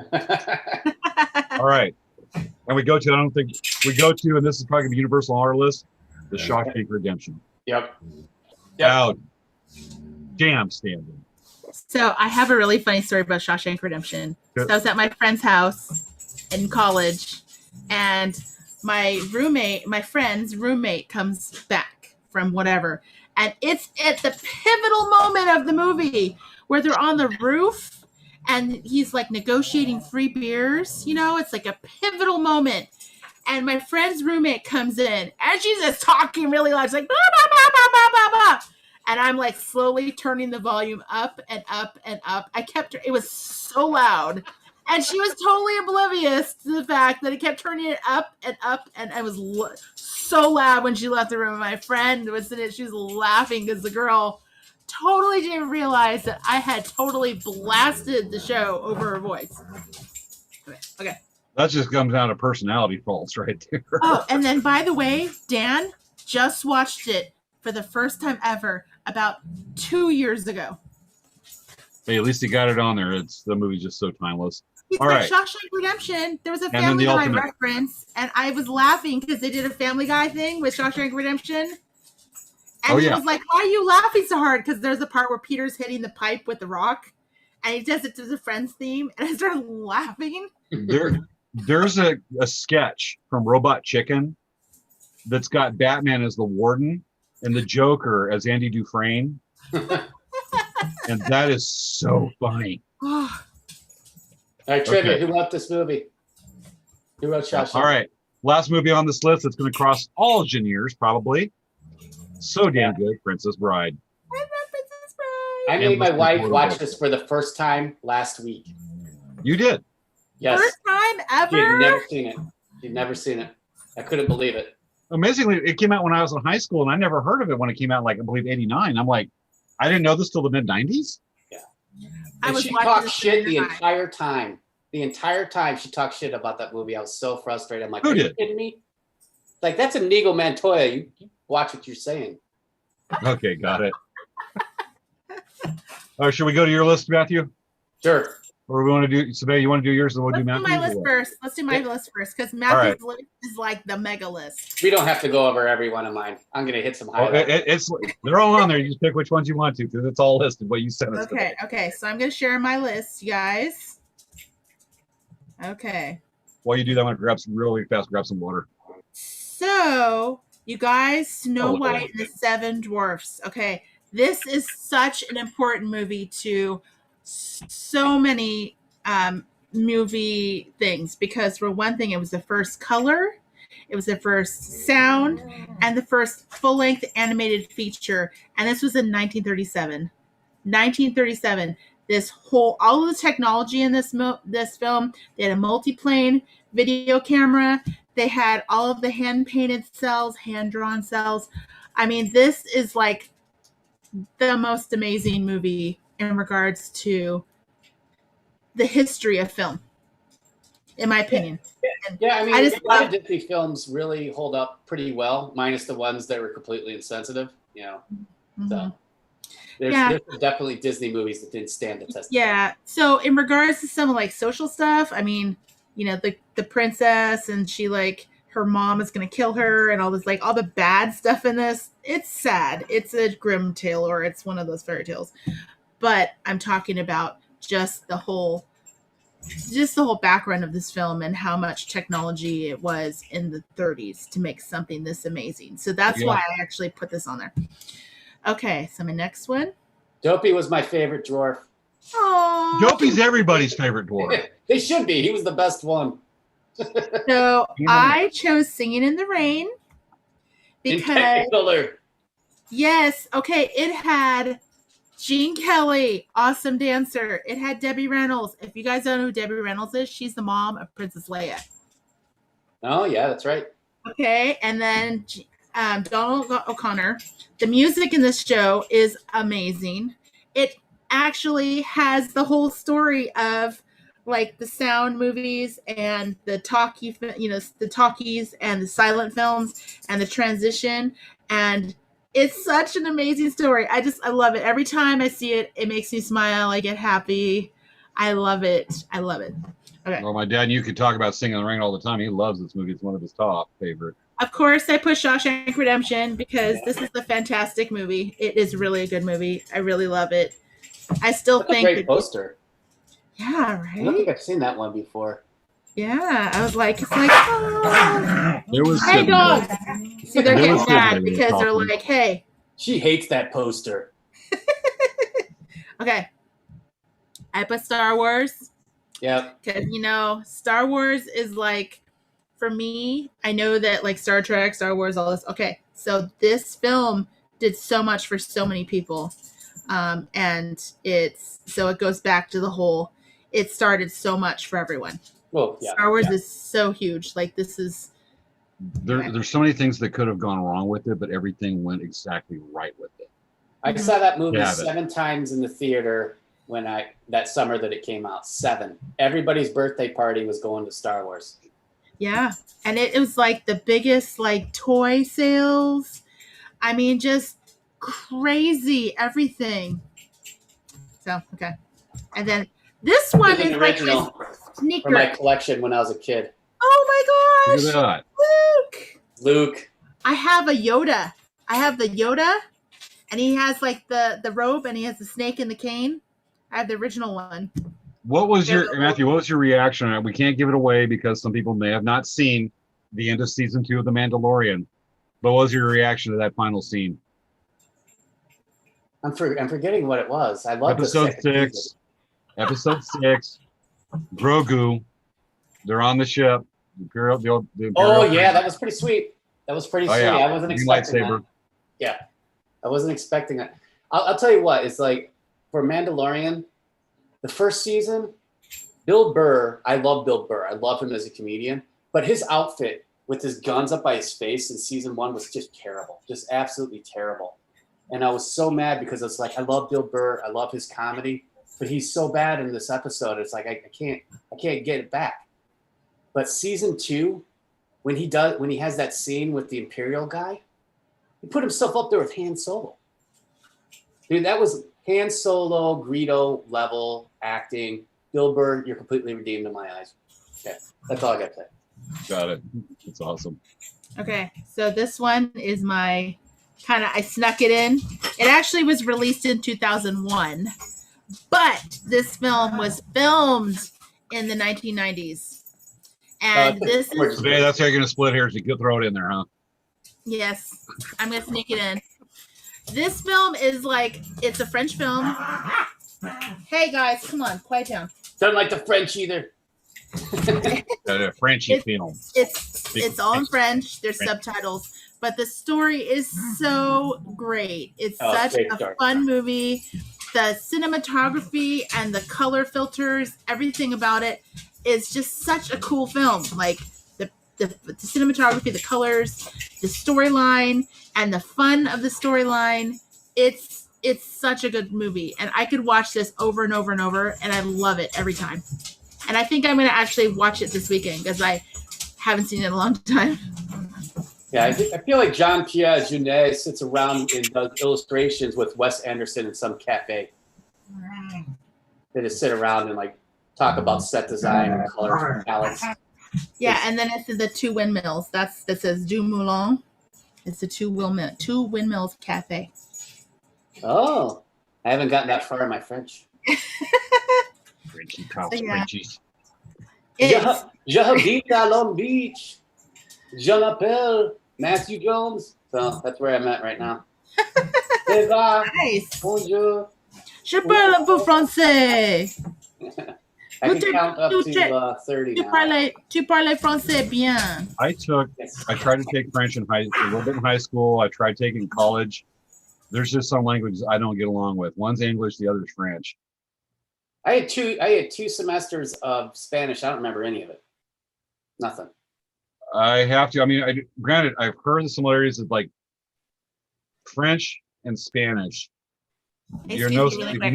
S1: All right. And we go to, and this is probably gonna be universal on our list, the Shawshank Redemption.
S3: Yep.
S1: Out. Damn standing.
S2: So I have a really funny story about Shawshank Redemption. So I was at my friend's house in college, and my friend's roommate comes back from whatever. And it's at the pivotal moment of the movie where they're on the roof and he's like negotiating free beers. It's like a pivotal moment. And my friend's roommate comes in and she's just talking really loud. She's like, blah, blah, blah, blah, blah, blah, blah. And I'm like slowly turning the volume up and up and up. It was so loud. And she was totally oblivious to the fact that it kept turning it up and up. And it was so loud when she left the room. My friend was in it. She was laughing because the girl totally didn't realize that I had totally blasted the show over her voice. Okay.
S1: That just comes down to personality faults right there.
S2: Oh, and then by the way, Dan just watched it for the first time ever about 2 years ago.
S1: Hey, at least he got it on there. The movie's just so timeless.
S2: All right. Shawshank Redemption. There was a Family Guy reference, and I was laughing because they did a Family Guy thing with Shawshank Redemption. And he was like, why are you laughing so hard? Because there's a part where Peter's hitting the pipe with the rock, and he does it to the Friends theme, and I started laughing.
S1: There's a sketch from Robot Chicken that's got Batman as the warden and the Joker as Andy Dufresne. And that is so funny.
S3: All right, trivia. Who wrote this movie? Who wrote Shawshank?
S1: All right. Last movie on this list that's going to cross all genres, probably. So damn good, Princess Bride.
S2: I love Princess Bride.
S3: I made my wife watch this for the first time last week.
S1: You did?
S3: Yes.
S2: First time ever?
S3: She'd never seen it. She'd never seen it. I couldn't believe it.
S1: Amazingly, it came out when I was in high school, and I never heard of it when it came out, I believe, 89. I'm like, I didn't know this till the mid-90s?
S3: Yeah.
S2: And
S3: she talked shit the entire time. The entire time she talked shit about that movie. I was so frustrated. I'm like, are you kidding me? Like, that's Inigo Montoya. You watch what you're saying.
S1: Okay, got it. All right, should we go to your list, Matthew?
S3: Sure.
S1: Or we want to do, Sabay, you want to do yours, and we'll do Matthew's?
S2: Let's do my list first, because Matthew's list is like the mega list.
S3: We don't have to go over every one of mine. I'm going to hit some highlights.
S1: They're all on there. You just pick which ones you want to, because it's all listed, what you sent us.
S2: Okay, so I'm going to share my list, you guys. Okay.
S1: While you do that, I'm going to grab some water.
S2: So, you guys, Snow White and the Seven Dwarfs. Okay, this is such an important movie to so many movie things, because for one thing, it was the first color, it was the first sound, and the first full-length animated feature, and this was in 1937. all of the technology in this film. They had a multi-plane video camera. They had all of the hand-painted cells, hand-drawn cells. I mean, this is like the most amazing movie in regards to the history of film, in my opinion.
S3: Yeah, I mean,
S2: I just
S3: a lot
S2: love-
S3: of Disney films really hold up pretty well, minus the ones that were completely insensitive. You know, so there's definitely Disney movies that didn't stand the test.
S2: Yeah. So in regards to some like social stuff, I mean, you know, the princess and she like her mom is gonna kill her and all this like all the bad stuff in this. It's sad. It's a grim tale or it's one of those fairy tales. But I'm talking about just the whole background of this film and how much technology it was in the 30s to make something this amazing. So that's why I actually put this on there. Okay, so my next one.
S3: Dopey was my favorite dwarf.
S2: Oh,
S1: Dopey's everybody's favorite dwarf.
S3: They should be. He was the best one.
S2: So I chose Singing in the Rain
S3: In
S2: because
S3: Technicolor.
S2: yes, okay, it had Gene Kelly, awesome dancer. It had Debbie Reynolds. If you guys don't know who Debbie Reynolds is, she's the mom of Princess Leia.
S3: Oh yeah, that's right.
S2: Okay, and then Donald O'Connor. The music in this show is amazing. It actually has the whole story of like the sound movies and the talkies and the silent films and the transition. And it's such an amazing story. I love it. Every time I see it, it makes me smile. I get happy. I love it. Okay.
S1: Well, my dad and you could talk about Singing in the Rain all the time. He loves this movie. It's one of his top favorite.
S2: Of course, I put Shawshank Redemption because this is a fantastic movie. It is really a good movie. I really love it. I still
S3: That's
S2: think
S3: a great poster.
S2: Yeah,
S3: I don't think
S2: right?
S3: I've seen that one before.
S2: Yeah. I was like, it's like, oh.
S1: There was
S2: Hey, dogs. See, they're
S1: There
S2: getting
S1: was
S2: mad
S1: somebody
S2: because they're
S1: talking.
S2: like, hey,
S3: She hates that poster.
S2: okay. I put Star Wars
S3: Yep.
S2: because, Star Wars is like, for me, I know that like Star Trek, Star Wars, all this. Okay. So this film did so much for so many people. And it goes back to the whole, it started so much for everyone.
S3: Well, yeah.
S2: Star Wars is so huge. Like this is,
S1: There's so many things that could have gone wrong with it, but everything went exactly right with it.
S3: I saw that movie
S1: Yeah,
S3: 7 times in the theater that summer that it came out. 7. Everybody's birthday party was going to Star Wars.
S2: yeah. And it was like the biggest like toy sales. I mean, just crazy everything. So, okay. And then this one
S3: It was
S2: is
S3: an
S2: like this
S3: original
S2: sneaker.
S3: from my collection when I was a kid.
S2: Oh my
S1: Look at
S2: gosh.
S1: that.
S2: Luke.
S3: Luke.
S2: I have a Yoda. I have the Yoda, and he has like the robe, and he has the snake and the cane. I have the original one.
S1: What was Matthew? What was your reaction? We can't give it away because some people may have not seen the end of season 2 of The Mandalorian. But what was your reaction to that final scene?
S3: I'm forgetting what it was. I love
S1: Episode 6. Episode 6. Grogu. They're on the ship. The Imperial
S3: Oh yeah, that was pretty sweet. That was pretty
S1: Oh,
S3: sweet.
S1: yeah.
S3: I wasn't
S1: Green
S3: expecting
S1: lightsaber.
S3: that. Yeah, I wasn't expecting that. I'll tell you what. It's like for Mandalorian, the first season, Bill Burr. I love Bill Burr. I love him as a comedian. But his outfit with his guns up by his face in season 1 was just terrible, just absolutely terrible. And I was so mad because it's like I love Bill Burr. I love his comedy, but he's so bad in this episode. It's like I can't get it back. But season 2, when he has that scene with the Imperial guy, he put himself up there with Han Solo. Dude, that was Han Solo, Greedo level acting. Bill Burr, you're completely redeemed in my eyes. Okay, that's all I got to say.
S1: Got it. It's awesome.
S2: Okay, so this one is my I snuck it in. It actually was released in 2001, but this film was filmed in the 1990s. And this is,
S1: Today, that's how you're going to split hairs. You could throw it in there, huh?
S2: yes, I'm going to sneak it in. This film is like, it's a French film. Hey guys, come on, quiet down.
S3: Don't like the French either.
S1: Frenchy film.
S2: It's all in French. There's subtitles, but the story is so great. It's such
S3: great
S2: a
S3: story.
S2: fun movie. the cinematography and the color filters, everything about it is just such a cool film. Like the cinematography, the colors, the storyline, and the fun of the storyline. It's such a good movie, and I could watch this over and over and over, and I love it every time. And I think I'm going to actually watch it this weekend because I haven't seen it in a long time.
S3: Yeah, I feel like Jean-Pierre Jeunet sits around and does illustrations with Wes Anderson in some cafe. They just sit around and like talk about set design and color palettes.
S2: Yeah, and then it's the Two Windmills. That says Du Moulin. It's the Two Windmills Cafe.
S3: Oh, I haven't gotten that far in my French.
S1: Frenchy tops,
S2: Yeah.
S1: Frenchies.
S3: Je habite à Long Beach. Je m'appelle Matthew Jones. So that's where I'm at right now.
S2: Nice.
S3: Bonjour.
S2: Je parle un peu français.
S3: I can count up to 30 now.
S2: Tu parles français bien.
S1: I tried to take French a little bit in high school. I tried taking college. There's just some languages I don't get along with. One's English, the other's French.
S3: I had two semesters of Spanish. I don't remember any of it. Nothing.
S1: I have to. I mean, granted, I've heard the similarities of like French and Spanish. If you know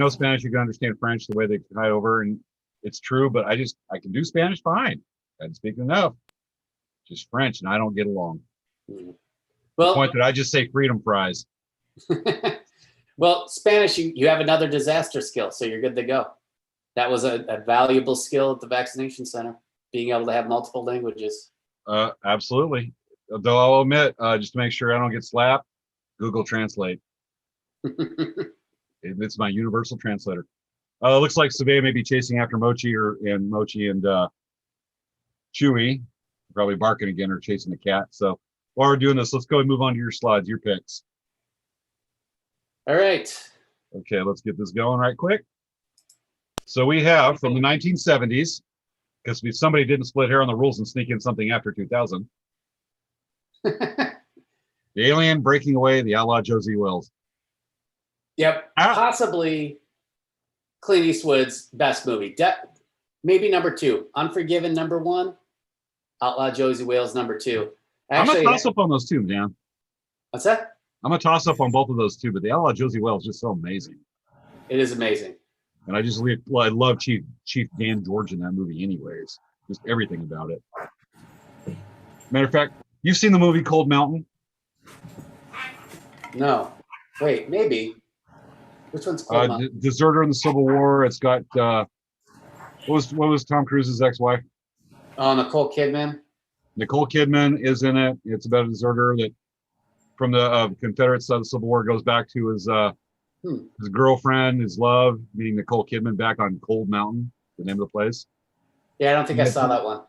S1: Spanish, you can understand French the way they tie over, and it's true. But I can do Spanish fine. I can speak enough. Just French, and I don't get along.
S3: Well,
S1: the point that I just say freedom fries.
S3: Well, Spanish, you have another disaster skill, so you're good to go. That was a valuable skill at the vaccination center, being able to have multiple languages.
S1: Absolutely. Though I'll admit, just to make sure I don't get slapped, Google Translate. It's my universal translator. Looks like Savea may be chasing after Mochi and Chewy, probably barking again or chasing the cat. So while we're doing this, let's go and move on to your slides, your picks.
S3: All right.
S1: Okay, let's get this going right quick. So we have from the 1970s, because somebody didn't split hair on the rules and sneak in something after 2000. The Alien, Breaking Away, The Outlaw Josie Wells.
S3: Yep, possibly Clint Eastwood's best movie. Maybe number 2. Unforgiven, number 1. Outlaw Josie Wales, number 2. Actually,
S1: I'm going to toss up on those two, Dan.
S3: What's that?
S1: I'm going to toss up on both of those two, but The Outlaw Josie Wales is just so amazing.
S3: It is amazing.
S1: And I love Chief Dan George in that movie anyways. Just everything about it. Matter of fact, you've seen the movie Cold Mountain?
S3: No. Wait, maybe. Which one's Cold Mountain?
S1: Deserter in the Civil War. It's got what was Tom Cruise's ex-wife?
S3: Oh, Nicole Kidman.
S1: Nicole Kidman is in it. It's about a deserter that from the Confederate side of the Civil War goes back to his girlfriend, his love, meaning Nicole Kidman, back on Cold Mountain, the name of the place.
S3: Yeah, I don't think I saw that one.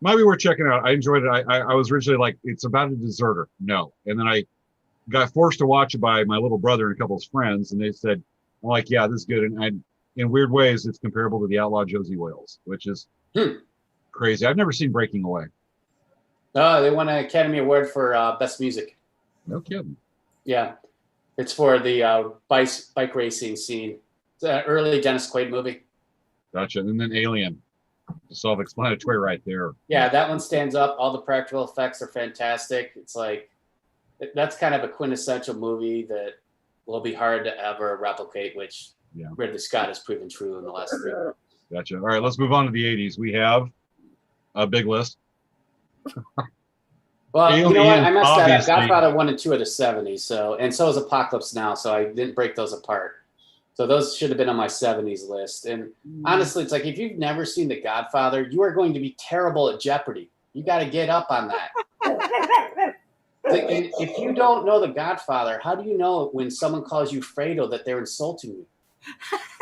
S1: Might be worth checking out. I enjoyed it. I was originally like, it's about a deserter. No. And then I got forced to watch it by my little brother and a couple of his friends, and they said, I'm like, yeah, this is good. And in weird ways, it's comparable to The Outlaw Josie Wales, which is crazy. I've never seen Breaking Away.
S3: Oh, they won an Academy Award for Best Music.
S1: No kidding.
S3: Yeah. It's for the bike racing scene. It's an early Dennis Quaid movie.
S1: Gotcha. And then Alien. Self-explanatory right there.
S3: Yeah, that one stands up. All the practical effects are fantastic. It's like, that's kind of a quintessential movie that will be hard to ever replicate, which Ridley Scott has proven true in the last 3 years.
S1: Gotcha. All right, let's move on to the 80s. We have a big list.
S3: Well,
S1: Alien,
S3: you know what? I messed that up.
S1: obviously.
S3: Godfather 1 and 2 are the 70s, and so is Apocalypse Now, so I didn't break those apart. So those should have been on my 70s list. And honestly, it's like, if you've never seen The Godfather, you are going to be terrible at Jeopardy. You got to get up on that. If you don't know The Godfather, how do you know when someone calls you Fredo that they're insulting you?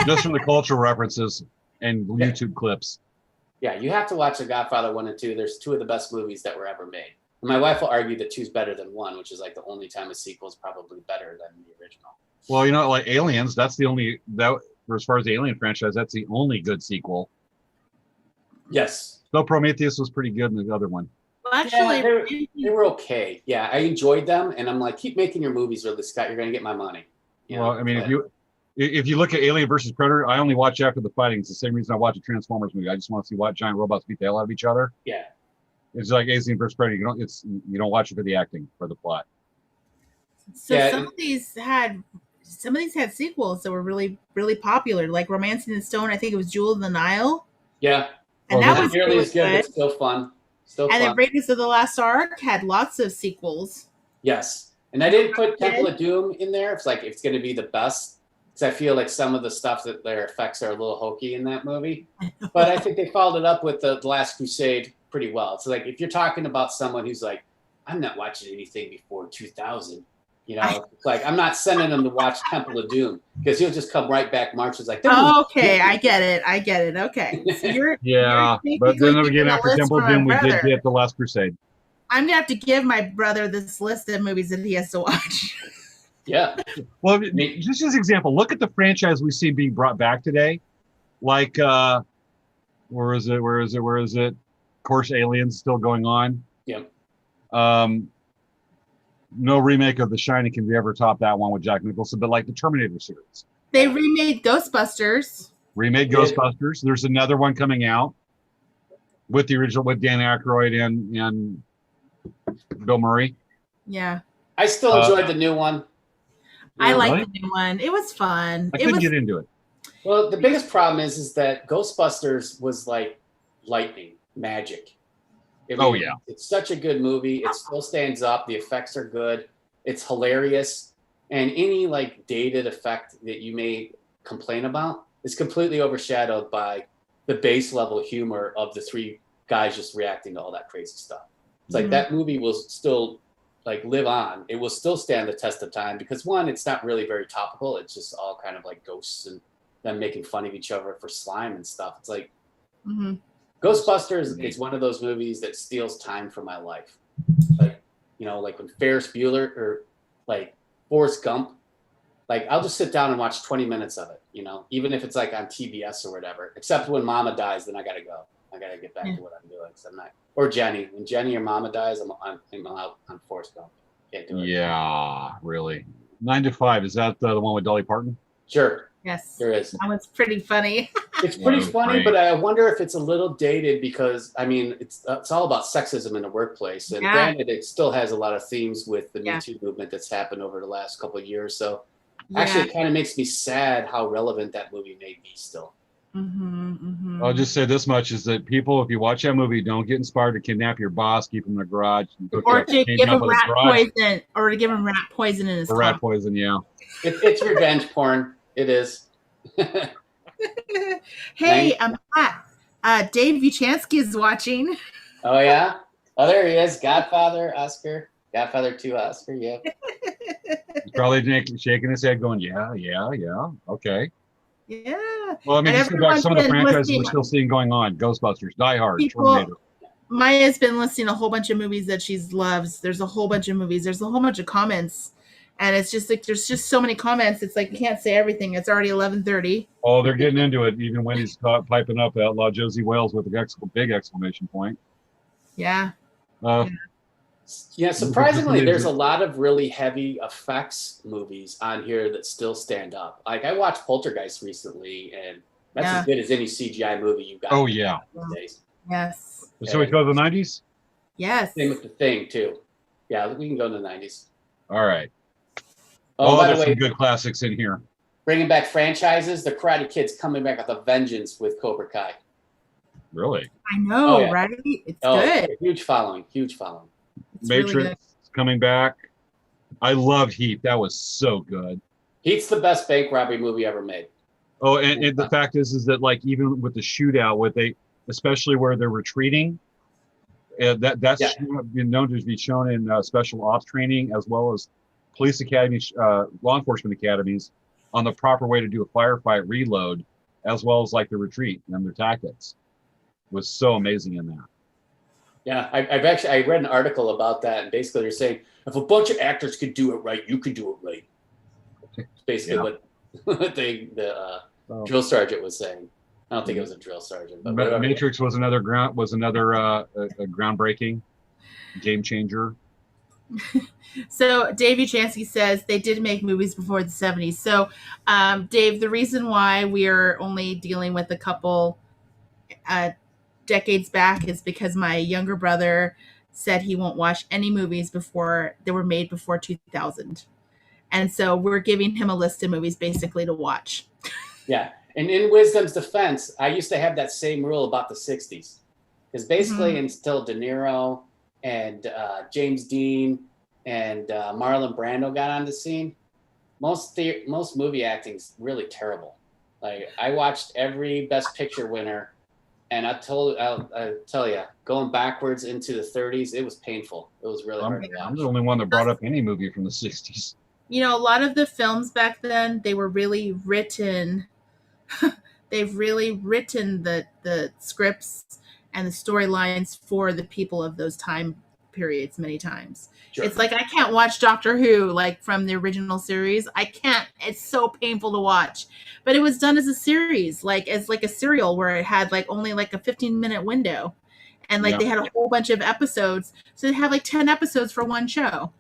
S1: Just from the cultural references and YouTube clips.
S3: Yeah, you have to watch The Godfather 1 and 2. There's 2 of the best movies that were ever made. And my wife will argue that 2 is better than 1, which is like the only time a sequel is probably better than the original.
S1: Well, like Aliens, that's the only, as far as the Alien franchise, that's the only good sequel.
S3: Yes.
S1: Though Prometheus was pretty good in the other one.
S2: Well, actually,
S3: they were okay. Yeah, I enjoyed them, and I'm like, keep making your movies, Ridley Scott. You're going to get my money.
S1: Well, I mean, if you look at Alien versus Predator, I only watch after the fighting. It's the same reason I watch a Transformers movie. I just want to see what giant robots beat the hell out of each other.
S3: Yeah.
S1: It's like Alien versus Predator. You don't watch it for the acting, for the plot.
S2: So
S3: Yeah,
S2: some of these had sequels that were really, really popular, like Romancing the Stone. I think it was Jewel of the Nile.
S3: Yeah.
S2: And
S1: Oh,
S2: that
S1: that's
S2: was
S3: Nearly
S2: really
S3: as good, but still fun. Still
S2: And then
S3: fun.
S2: Raiders of the Lost Ark had lots of sequels.
S3: Yes. And I didn't put Temple of Doom in there. It's like it's going to be the best. Because I feel like some of the stuff that their effects are a little hokey in that movie. But I think they followed it up with the Last Crusade pretty well. It's like if you're talking about someone who's like, I'm not watching anything before 2000. You know, it's like I'm not sending them to watch Temple of Doom because he'll just come right back. March is like,
S2: okay, I get it. Okay, so you're
S1: but then again,
S2: giving a
S1: after
S2: list
S1: Temple
S2: for
S1: of
S2: my
S1: Doom, we did
S2: brother.
S1: get The Last Crusade.
S2: I'm gonna have to give my brother this list of movies that he has to watch.
S3: Yeah.
S1: Well, just as an example, look at the franchise we see being brought back today. Like, where is it? Of course, Alien's still going on.
S3: Yep.
S1: No remake of The Shining can ever top that one with Jack Nicholson, but like the Terminator series.
S2: They remade Ghostbusters.
S1: Ghostbusters. There's another one coming out with the original with Dan Aykroyd and Bill Murray.
S2: Yeah.
S3: I still enjoyed the new one.
S2: I like
S1: Really?
S2: the new one. It was fun.
S1: I couldn't get into it.
S3: Well, the biggest problem is that Ghostbusters was like lightning, magic. It's such a good movie. It still stands up. The effects are good. It's hilarious. And any like dated effect that you may complain about is completely overshadowed by the base level humor of the three guys just reacting to all that crazy stuff. It's like that movie will still like live on. It will still stand the test of time because one, it's not really very topical. It's just all kind of like ghosts and them making fun of each other for slime and stuff. It's like Ghostbusters is one of those movies that steals time from my life. Like, you know, like when Ferris Bueller or like Forrest Gump, like I'll just sit down and watch 20 minutes of it, you know, even if it's like on TBS or whatever, except when Mama dies, then I got to go. I got to get back to what I'm doing. So I'm not, or Jenny. When Jenny or Mama dies, I'm out on Forrest Gump. Can't do it.
S1: Yeah, really. 9 to 5. Is that the one with Dolly Parton?
S3: Sure.
S2: Yes.
S3: There is.
S2: That one's pretty funny.
S3: It's pretty funny, but I wonder if it's a little dated because, I mean, it's all about sexism in the workplace. And granted, it still has a lot of themes with the Me Too movement that's happened over the last couple of years. So actually, it kind of makes me sad how relevant that movie may be still.
S1: I'll just say this much is that people, if you watch that movie, don't get inspired to kidnap your boss, keep him in the garage.
S2: Or to give him rat poison. Or to give him rat poison in his car.
S1: Rat poison, yeah.
S3: It's revenge porn. It is.
S2: Hey, Dave Buchansky is watching.
S3: Oh, yeah? Oh, there he is. Godfather, Oscar. Godfather 2, Oscar, yep.
S1: He's probably shaking his head going, yeah, okay.
S2: Yeah.
S1: Well, I mean, just go back to some of the franchises we're still seeing going on. Ghostbusters, Die Hard, Terminator.
S2: Maya's been listing a whole bunch of movies that she loves. There's a whole bunch of movies. There's a whole bunch of comments. And it's just like there's just so many comments. It's like you can't say everything. It's already 11:30.
S1: Oh, they're getting into it. Even Wendy's piping up Outlaw Josie Wales with a big exclamation point.
S2: Yeah.
S3: Yeah, surprisingly, there's a lot of really heavy effects movies on here that still stand up. Like I watched Poltergeist recently, and that's as good as any CGI movie you've got.
S1: Oh yeah.
S3: These days.
S2: Yes.
S1: So we go to the 90s.
S2: Yes.
S3: Same with The Thing too. Yeah, we can go to the 90s.
S1: All right.
S3: Oh, by
S1: there's
S3: the way,
S1: some good classics in here.
S3: Bringing back franchises, The Karate Kid's coming back with a vengeance with Cobra Kai.
S1: Really?
S2: I know, right? It's good.
S3: Huge following.
S2: It's
S1: Matrix
S2: really good.
S1: coming back. I loved Heat. That was so good.
S3: Heat's the best bank robbery movie ever made.
S1: Oh, and the fact is that like even with the shootout, especially where they're retreating, that's been known to be shown in special ops training as well as police academies, law enforcement academies, on the proper way to do a firefight reload, as well as like the retreat and their tactics. Was so amazing in that.
S3: Yeah, I read an article about that, and basically they're saying if a bunch of actors could do it right, you could do it right. It's basically what the drill sergeant was saying. I don't think it was a drill sergeant, but
S1: Matrix was another groundbreaking game changer.
S2: So Dave Uchansky says they did make movies before the 70s. So Dave, the reason why we are only dealing with a couple decades back is because my younger brother said he won't watch any movies before they were made before 2000. And so we're giving him a list of movies basically to watch.
S3: Yeah. And in Wisdom's defense, I used to have that same rule about the 60s. Because basically until De Niro and James Dean and Marlon Brando got on the scene, most movie acting's really terrible. Like, I watched every Best Picture winner, and I'll tell you, going backwards into the 30s, it was painful. It was really hard to watch.
S1: I'm the only one that brought up any movie from the 60s.
S2: You know, a lot of the films back then, they were really written. They've really written the scripts and the storylines for the people of those time periods many times. Sure. It's like I can't watch Doctor Who like from the original series. I can't. It's so painful to watch. But it was done as a series, like as like a serial where it had like only like a 15-minute window. And like they had a whole bunch of episodes. So they had like 10 episodes for one show.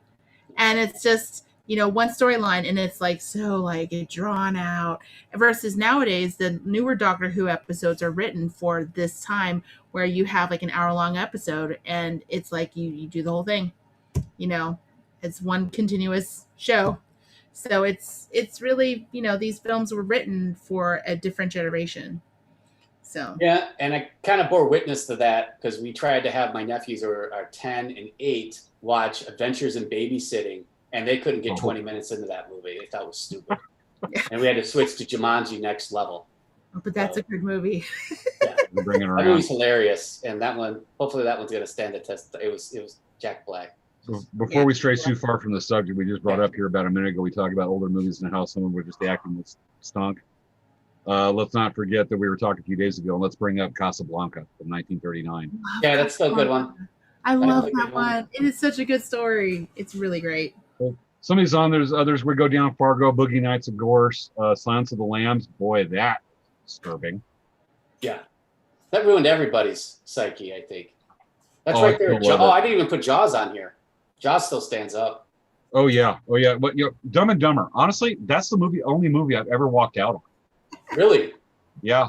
S2: And it's just, you know, one storyline, and it's like so like it drawn out. Versus nowadays, the newer Doctor Who episodes are written for this time where you have like an hour-long episode, and it's like you do the whole thing. You know, it's one continuous show. So it's really, you know, these films were written for a different generation. So
S3: yeah, and I kind of bore witness to that because we tried to have my nephews who are 10 and 8 watch Adventures in Babysitting, and they couldn't get 20 minutes into that movie. They thought it was stupid. And we had to switch to Jumanji Next Level.
S2: But that's a good movie.
S3: Yeah,
S1: bring it around.
S3: That movie's hilarious, and that one, hopefully that one's going to stand the test. It was Jack Black.
S1: So before we stray too far from the subject we just brought up here about a minute ago, we talked about older movies and how some of them were just acting that stunk. Let's not forget that we were talking a few days ago, and let's bring up Casablanca from 1939.
S3: Yeah, that's still a good one.
S2: I love that one. It is such a good story. It's really great.
S1: Some of these on, there's others would go down: Fargo, Boogie Nights, of course, Silence of the Lambs. Boy, that was disturbing.
S3: Yeah, that ruined everybody's psyche, I think. That's right there. I didn't even put Jaws on here. Jaws still stands up.
S1: Oh yeah. But you know, Dumb and Dumber. Honestly, that's the only movie I've ever walked out on.
S3: Really?
S1: Yeah.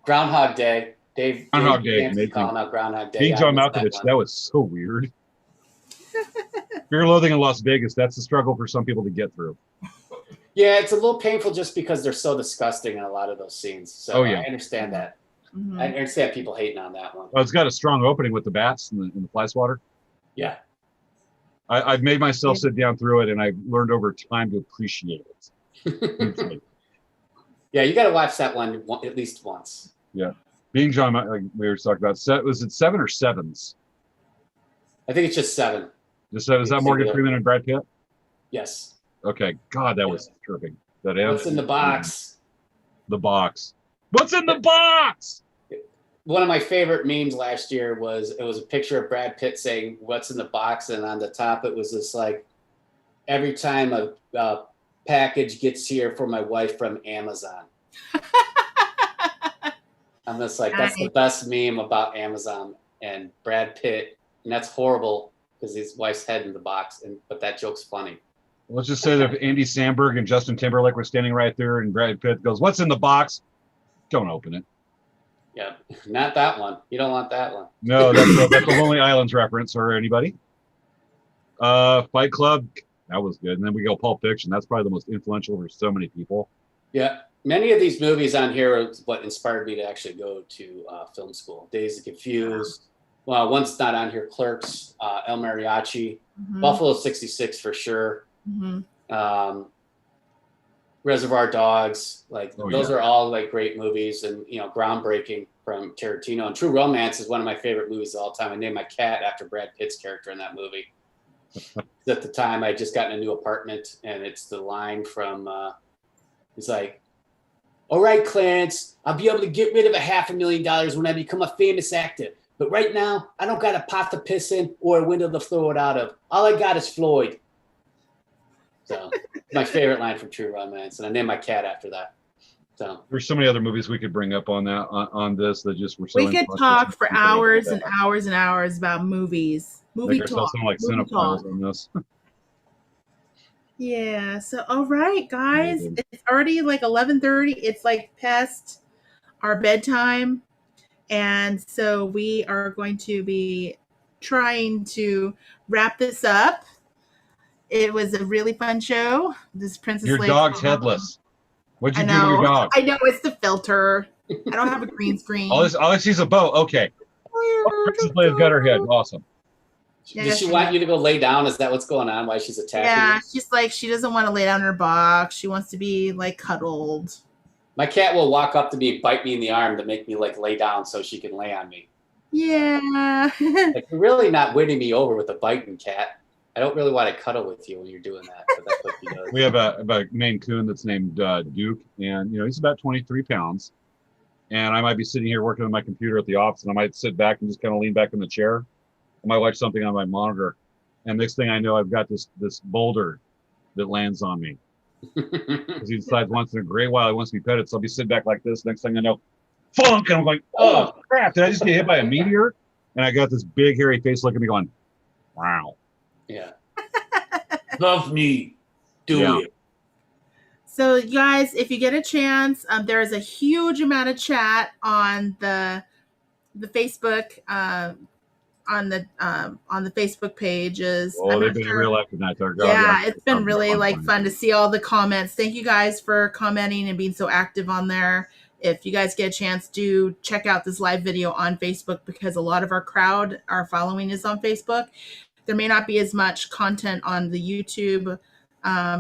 S3: Groundhog Day.
S1: Groundhog Day.
S3: Calling out Groundhog Day.
S1: Being John Malkovich, that was so weird. Fear and Loathing in Las Vegas, that's a struggle for some people to get through.
S3: Yeah, it's a little painful just because they're so disgusting in a lot of those scenes. So I understand that. Mm-hmm. I understand people hating on that one.
S1: Well, it's got a strong opening with the bats and the fly swatter.
S3: Yeah.
S1: I've made myself sit down through it, and I've learned over time to appreciate it.
S3: Yeah, you got to watch that one at least once.
S1: Yeah. Being John, like we were talking about, was it 7 or 7s?
S3: I think it's just 7.
S1: Just 7. Is that Morgan Freeman and Brad Pitt?
S3: Yes.
S1: Okay. God, that was disturbing.
S3: What's in the box?
S1: The box. What's in the box?
S3: One of my favorite memes last year was a picture of Brad Pitt saying, "What's in the box?" And on the top, it was just like, every time a package gets here for my wife from Amazon. I'm just like, that's the best meme about Amazon and Brad Pitt. And that's horrible because his wife's head in the box. But that joke's funny.
S1: Let's just say that if Andy Samberg and Justin Timberlake were standing right there and Brad Pitt goes, "What's in the box?" Don't open it.
S3: Yeah, not that one. You don't want that one.
S1: No, that's a Lonely Islands reference or anybody. Fight Club, that was good. And then we go Pulp Fiction. That's probably the most influential for so many people.
S3: Yeah, many of these movies on here are what inspired me to actually go to film school. Dazed and Confused. Well, one's not on here. Clerks, El Mariachi, Buffalo 66 for sure. Reservoir Dogs, those are all like great movies and groundbreaking from Tarantino. And True Romance is one of my favorite movies of all time. I named my cat after Brad Pitt's character in that movie. At the time, I had just gotten a new apartment, and it's the line from it's like, "All right, Clarence, I'll be able to get rid of $500,000 when I become a famous actor. But right now, I don't got a pot to piss in or a window to throw it out of. All I got is Floyd." So my favorite line from True Romance, and I named my cat after that. So
S1: There's so many other movies we could bring up on that on this that just were so.
S2: We could talk for hours and hours and hours about movies. Movie
S1: Make ourselves
S2: talk.
S1: sound like
S2: Movie
S1: cinephiles
S2: talk.
S1: on this.
S2: Yeah. So, all right, guys,
S1: Amazing.
S2: it's already like 11:30. It's like past our bedtime, and so we are going to be trying to wrap this up. It was a really fun show. This Princess
S1: Your
S2: Leia.
S1: dog's headless. What'd you
S2: I
S1: do with your
S2: know.
S1: dog?
S2: I know it's the filter. I don't have a green screen.
S1: All I see is a boat. Okay. Princess Leia's got her head. Awesome.
S2: Yeah,
S3: does she want you to go lay down? Is that what's going on? Why she's attacking
S2: Yeah,
S3: you?
S2: she's like, she doesn't want to lay down in her box. She wants to be like cuddled.
S3: My cat will walk up to me and bite me in the arm to make me like lay down so she can lay on me.
S2: Yeah.
S3: Like, you're really not winning me over with a biting cat. I don't really want to cuddle with you when you're doing that, but that's what she does.
S1: We have a Maine Coon that's named Duke, and he's about 23 pounds. And I might be sitting here working on my computer at the office, and I might sit back and just kind of lean back in the chair. I might watch something on my monitor, and next thing I know, I've got this boulder that lands on me because he decides once in a great while he wants to be petted. So I'll be sitting back like this. Next thing I know, funk, and I'm going, oh crap! Did I just get hit by a meteor? And I got this big hairy face looking at me, going, wow.
S3: Yeah. Love me. Do it.
S2: So, you guys, if you get a chance, there is a huge amount of chat on the Facebook on the Facebook pages.
S1: Oh, they've been real active tonight.
S2: Yeah, it's been really fun to see all the comments. Thank you guys for commenting and being so active on there. If you guys get a chance, do check out this live video on Facebook because a lot of our following is on Facebook. There may not be as much content on the YouTube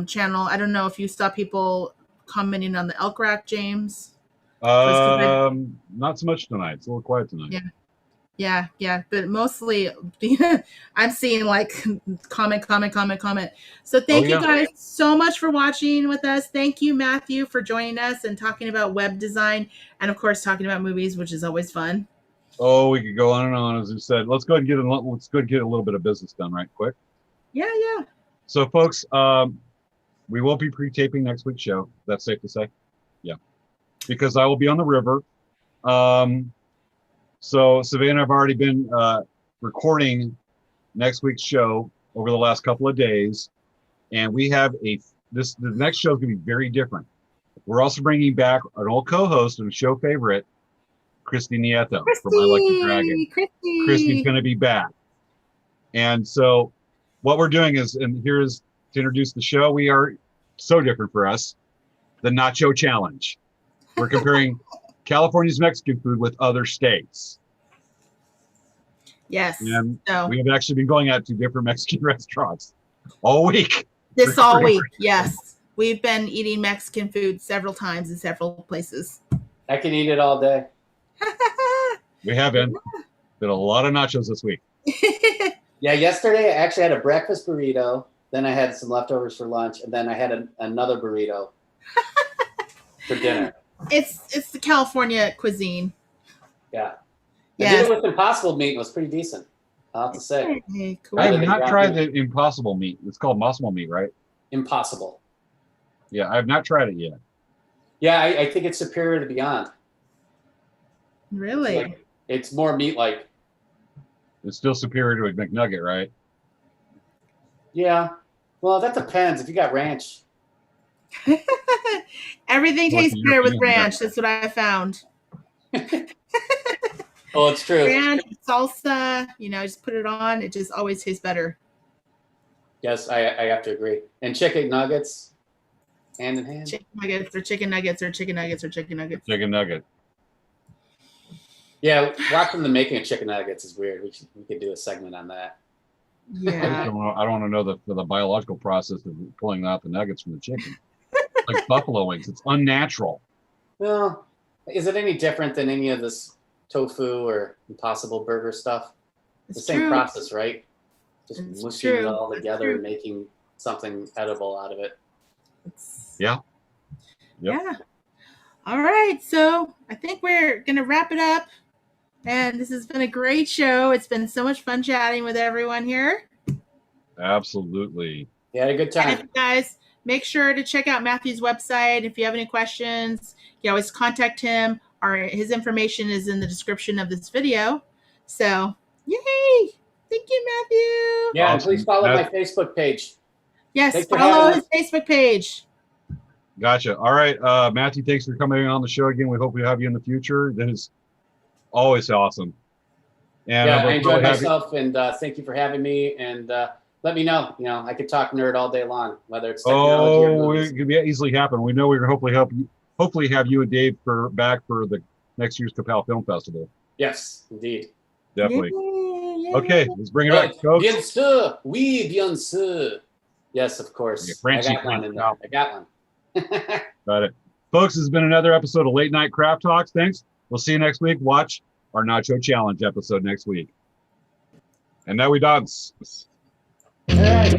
S2: channel. I don't know if you saw people commenting on the Elk Rack, James.
S1: Not so much tonight. It's a little quiet tonight.
S2: Yeah. But mostly I'm seeing like comment. So thank you guys so much for watching with us. Thank you, Matthew, for joining us and talking about web design and of course talking about movies, which is always fun.
S1: Oh, we could go on and on, as you said. Let's go ahead and get a little bit of business done right quick.
S2: Yeah.
S1: So, folks, we will be pre-taping next week's show. That's safe to say. Yeah, because I will be on the river. So Savannah and I have already been recording next week's show over the last couple of days, and we have the next show is going to be very different. We're also bringing back an old co-host and a show favorite, Christy Nieto from I Like the Dragon. Christy's going to be back. And so what we're doing is, and here's to introduce the show, we are so different for us, the Nacho Challenge. We're comparing California's Mexican food with other states.
S2: Yes.
S1: And we have actually been going out to different Mexican restaurants all week.
S2: All week, yes. We've been eating Mexican food several times in several places.
S3: I can eat it all day.
S1: We have been. Did a lot of nachos this week.
S3: Yeah, yesterday I actually had a breakfast burrito. Then I had some leftovers for lunch, and then I had another burrito for dinner.
S2: It's the California cuisine.
S3: Yeah. I did it with Impossible meat. It was pretty decent, I'll have to say.
S2: Hey, cool.
S1: I have not tried the Impossible meat. It's called Impossible meat, right?
S3: Impossible.
S1: Yeah, I have not tried it yet.
S3: Yeah, I think it's superior to Beyond.
S2: Really?
S3: It's more meat-like.
S1: It's still superior to a McNugget, right?
S3: Yeah. Well, that depends. If you got ranch.
S2: Everything tastes better with ranch. That's what I found.
S3: Oh, it's true.
S2: Ranch, salsa, just put it on. It just always tastes better.
S3: Yes, I have to agree. And chicken nuggets, hand in hand.
S2: Chicken nuggets or chicken nuggets or chicken nuggets or chicken nuggets.
S1: Chicken nugget.
S3: Yeah, watching the making of chicken nuggets is weird. We could do a segment on that.
S2: Yeah.
S1: I don't want to know the biological process of pulling out the nuggets from the chicken. Like buffalo wings. It's unnatural.
S3: Well, is it any different than any of this tofu or Impossible Burger stuff? It's the same process, right? Just mushing it all together and making something edible out of it.
S1: Yeah.
S2: Yep. Yeah. All right. So I think we're going to wrap it up. And this has been a great show. It's been so much fun chatting with everyone here.
S1: Absolutely.
S3: Yeah, had a good time.
S2: And if you guys make sure to check out Matthew's website. If you have any questions, you can always contact him, or his information is in the description of this video. So, yay! Thank you, Matthew.
S3: Yeah, and
S1: Awesome.
S3: please follow my Facebook page.
S2: Yes,
S3: Thanks for
S2: follow
S3: having
S2: his Facebook page.
S1: Gotcha. All right, Matthew, thanks for coming on the show again. We hope we have you in the future. That is always awesome. And
S3: Yeah,
S1: I'm
S3: I enjoyed
S1: really happy-
S3: myself, and thank you for having me. And let me know. You know, I could talk nerd all day long, whether it's technology or movies.
S1: it could be easily happen. We know we're gonna hopefully have you and Dave back for the next year's Capel Film Festival.
S3: Yes, indeed.
S1: Definitely.
S2: Yay.
S1: Okay, let's bring it back, folks.
S3: Bien sûr. Oui, bien sûr. Yes, of course.
S1: Yeah, Frenchy,
S3: I got one in there. I got one.
S1: Got it. Folks, this has been another episode of Late Night Craft Talks. Thanks. We'll see you next week. Watch our Nacho Challenge episode next week. And now we dance.
S3: All right.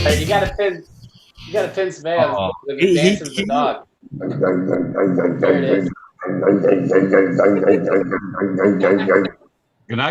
S3: Hey, you gotta pin Savannah with the dance of the dog. There it is.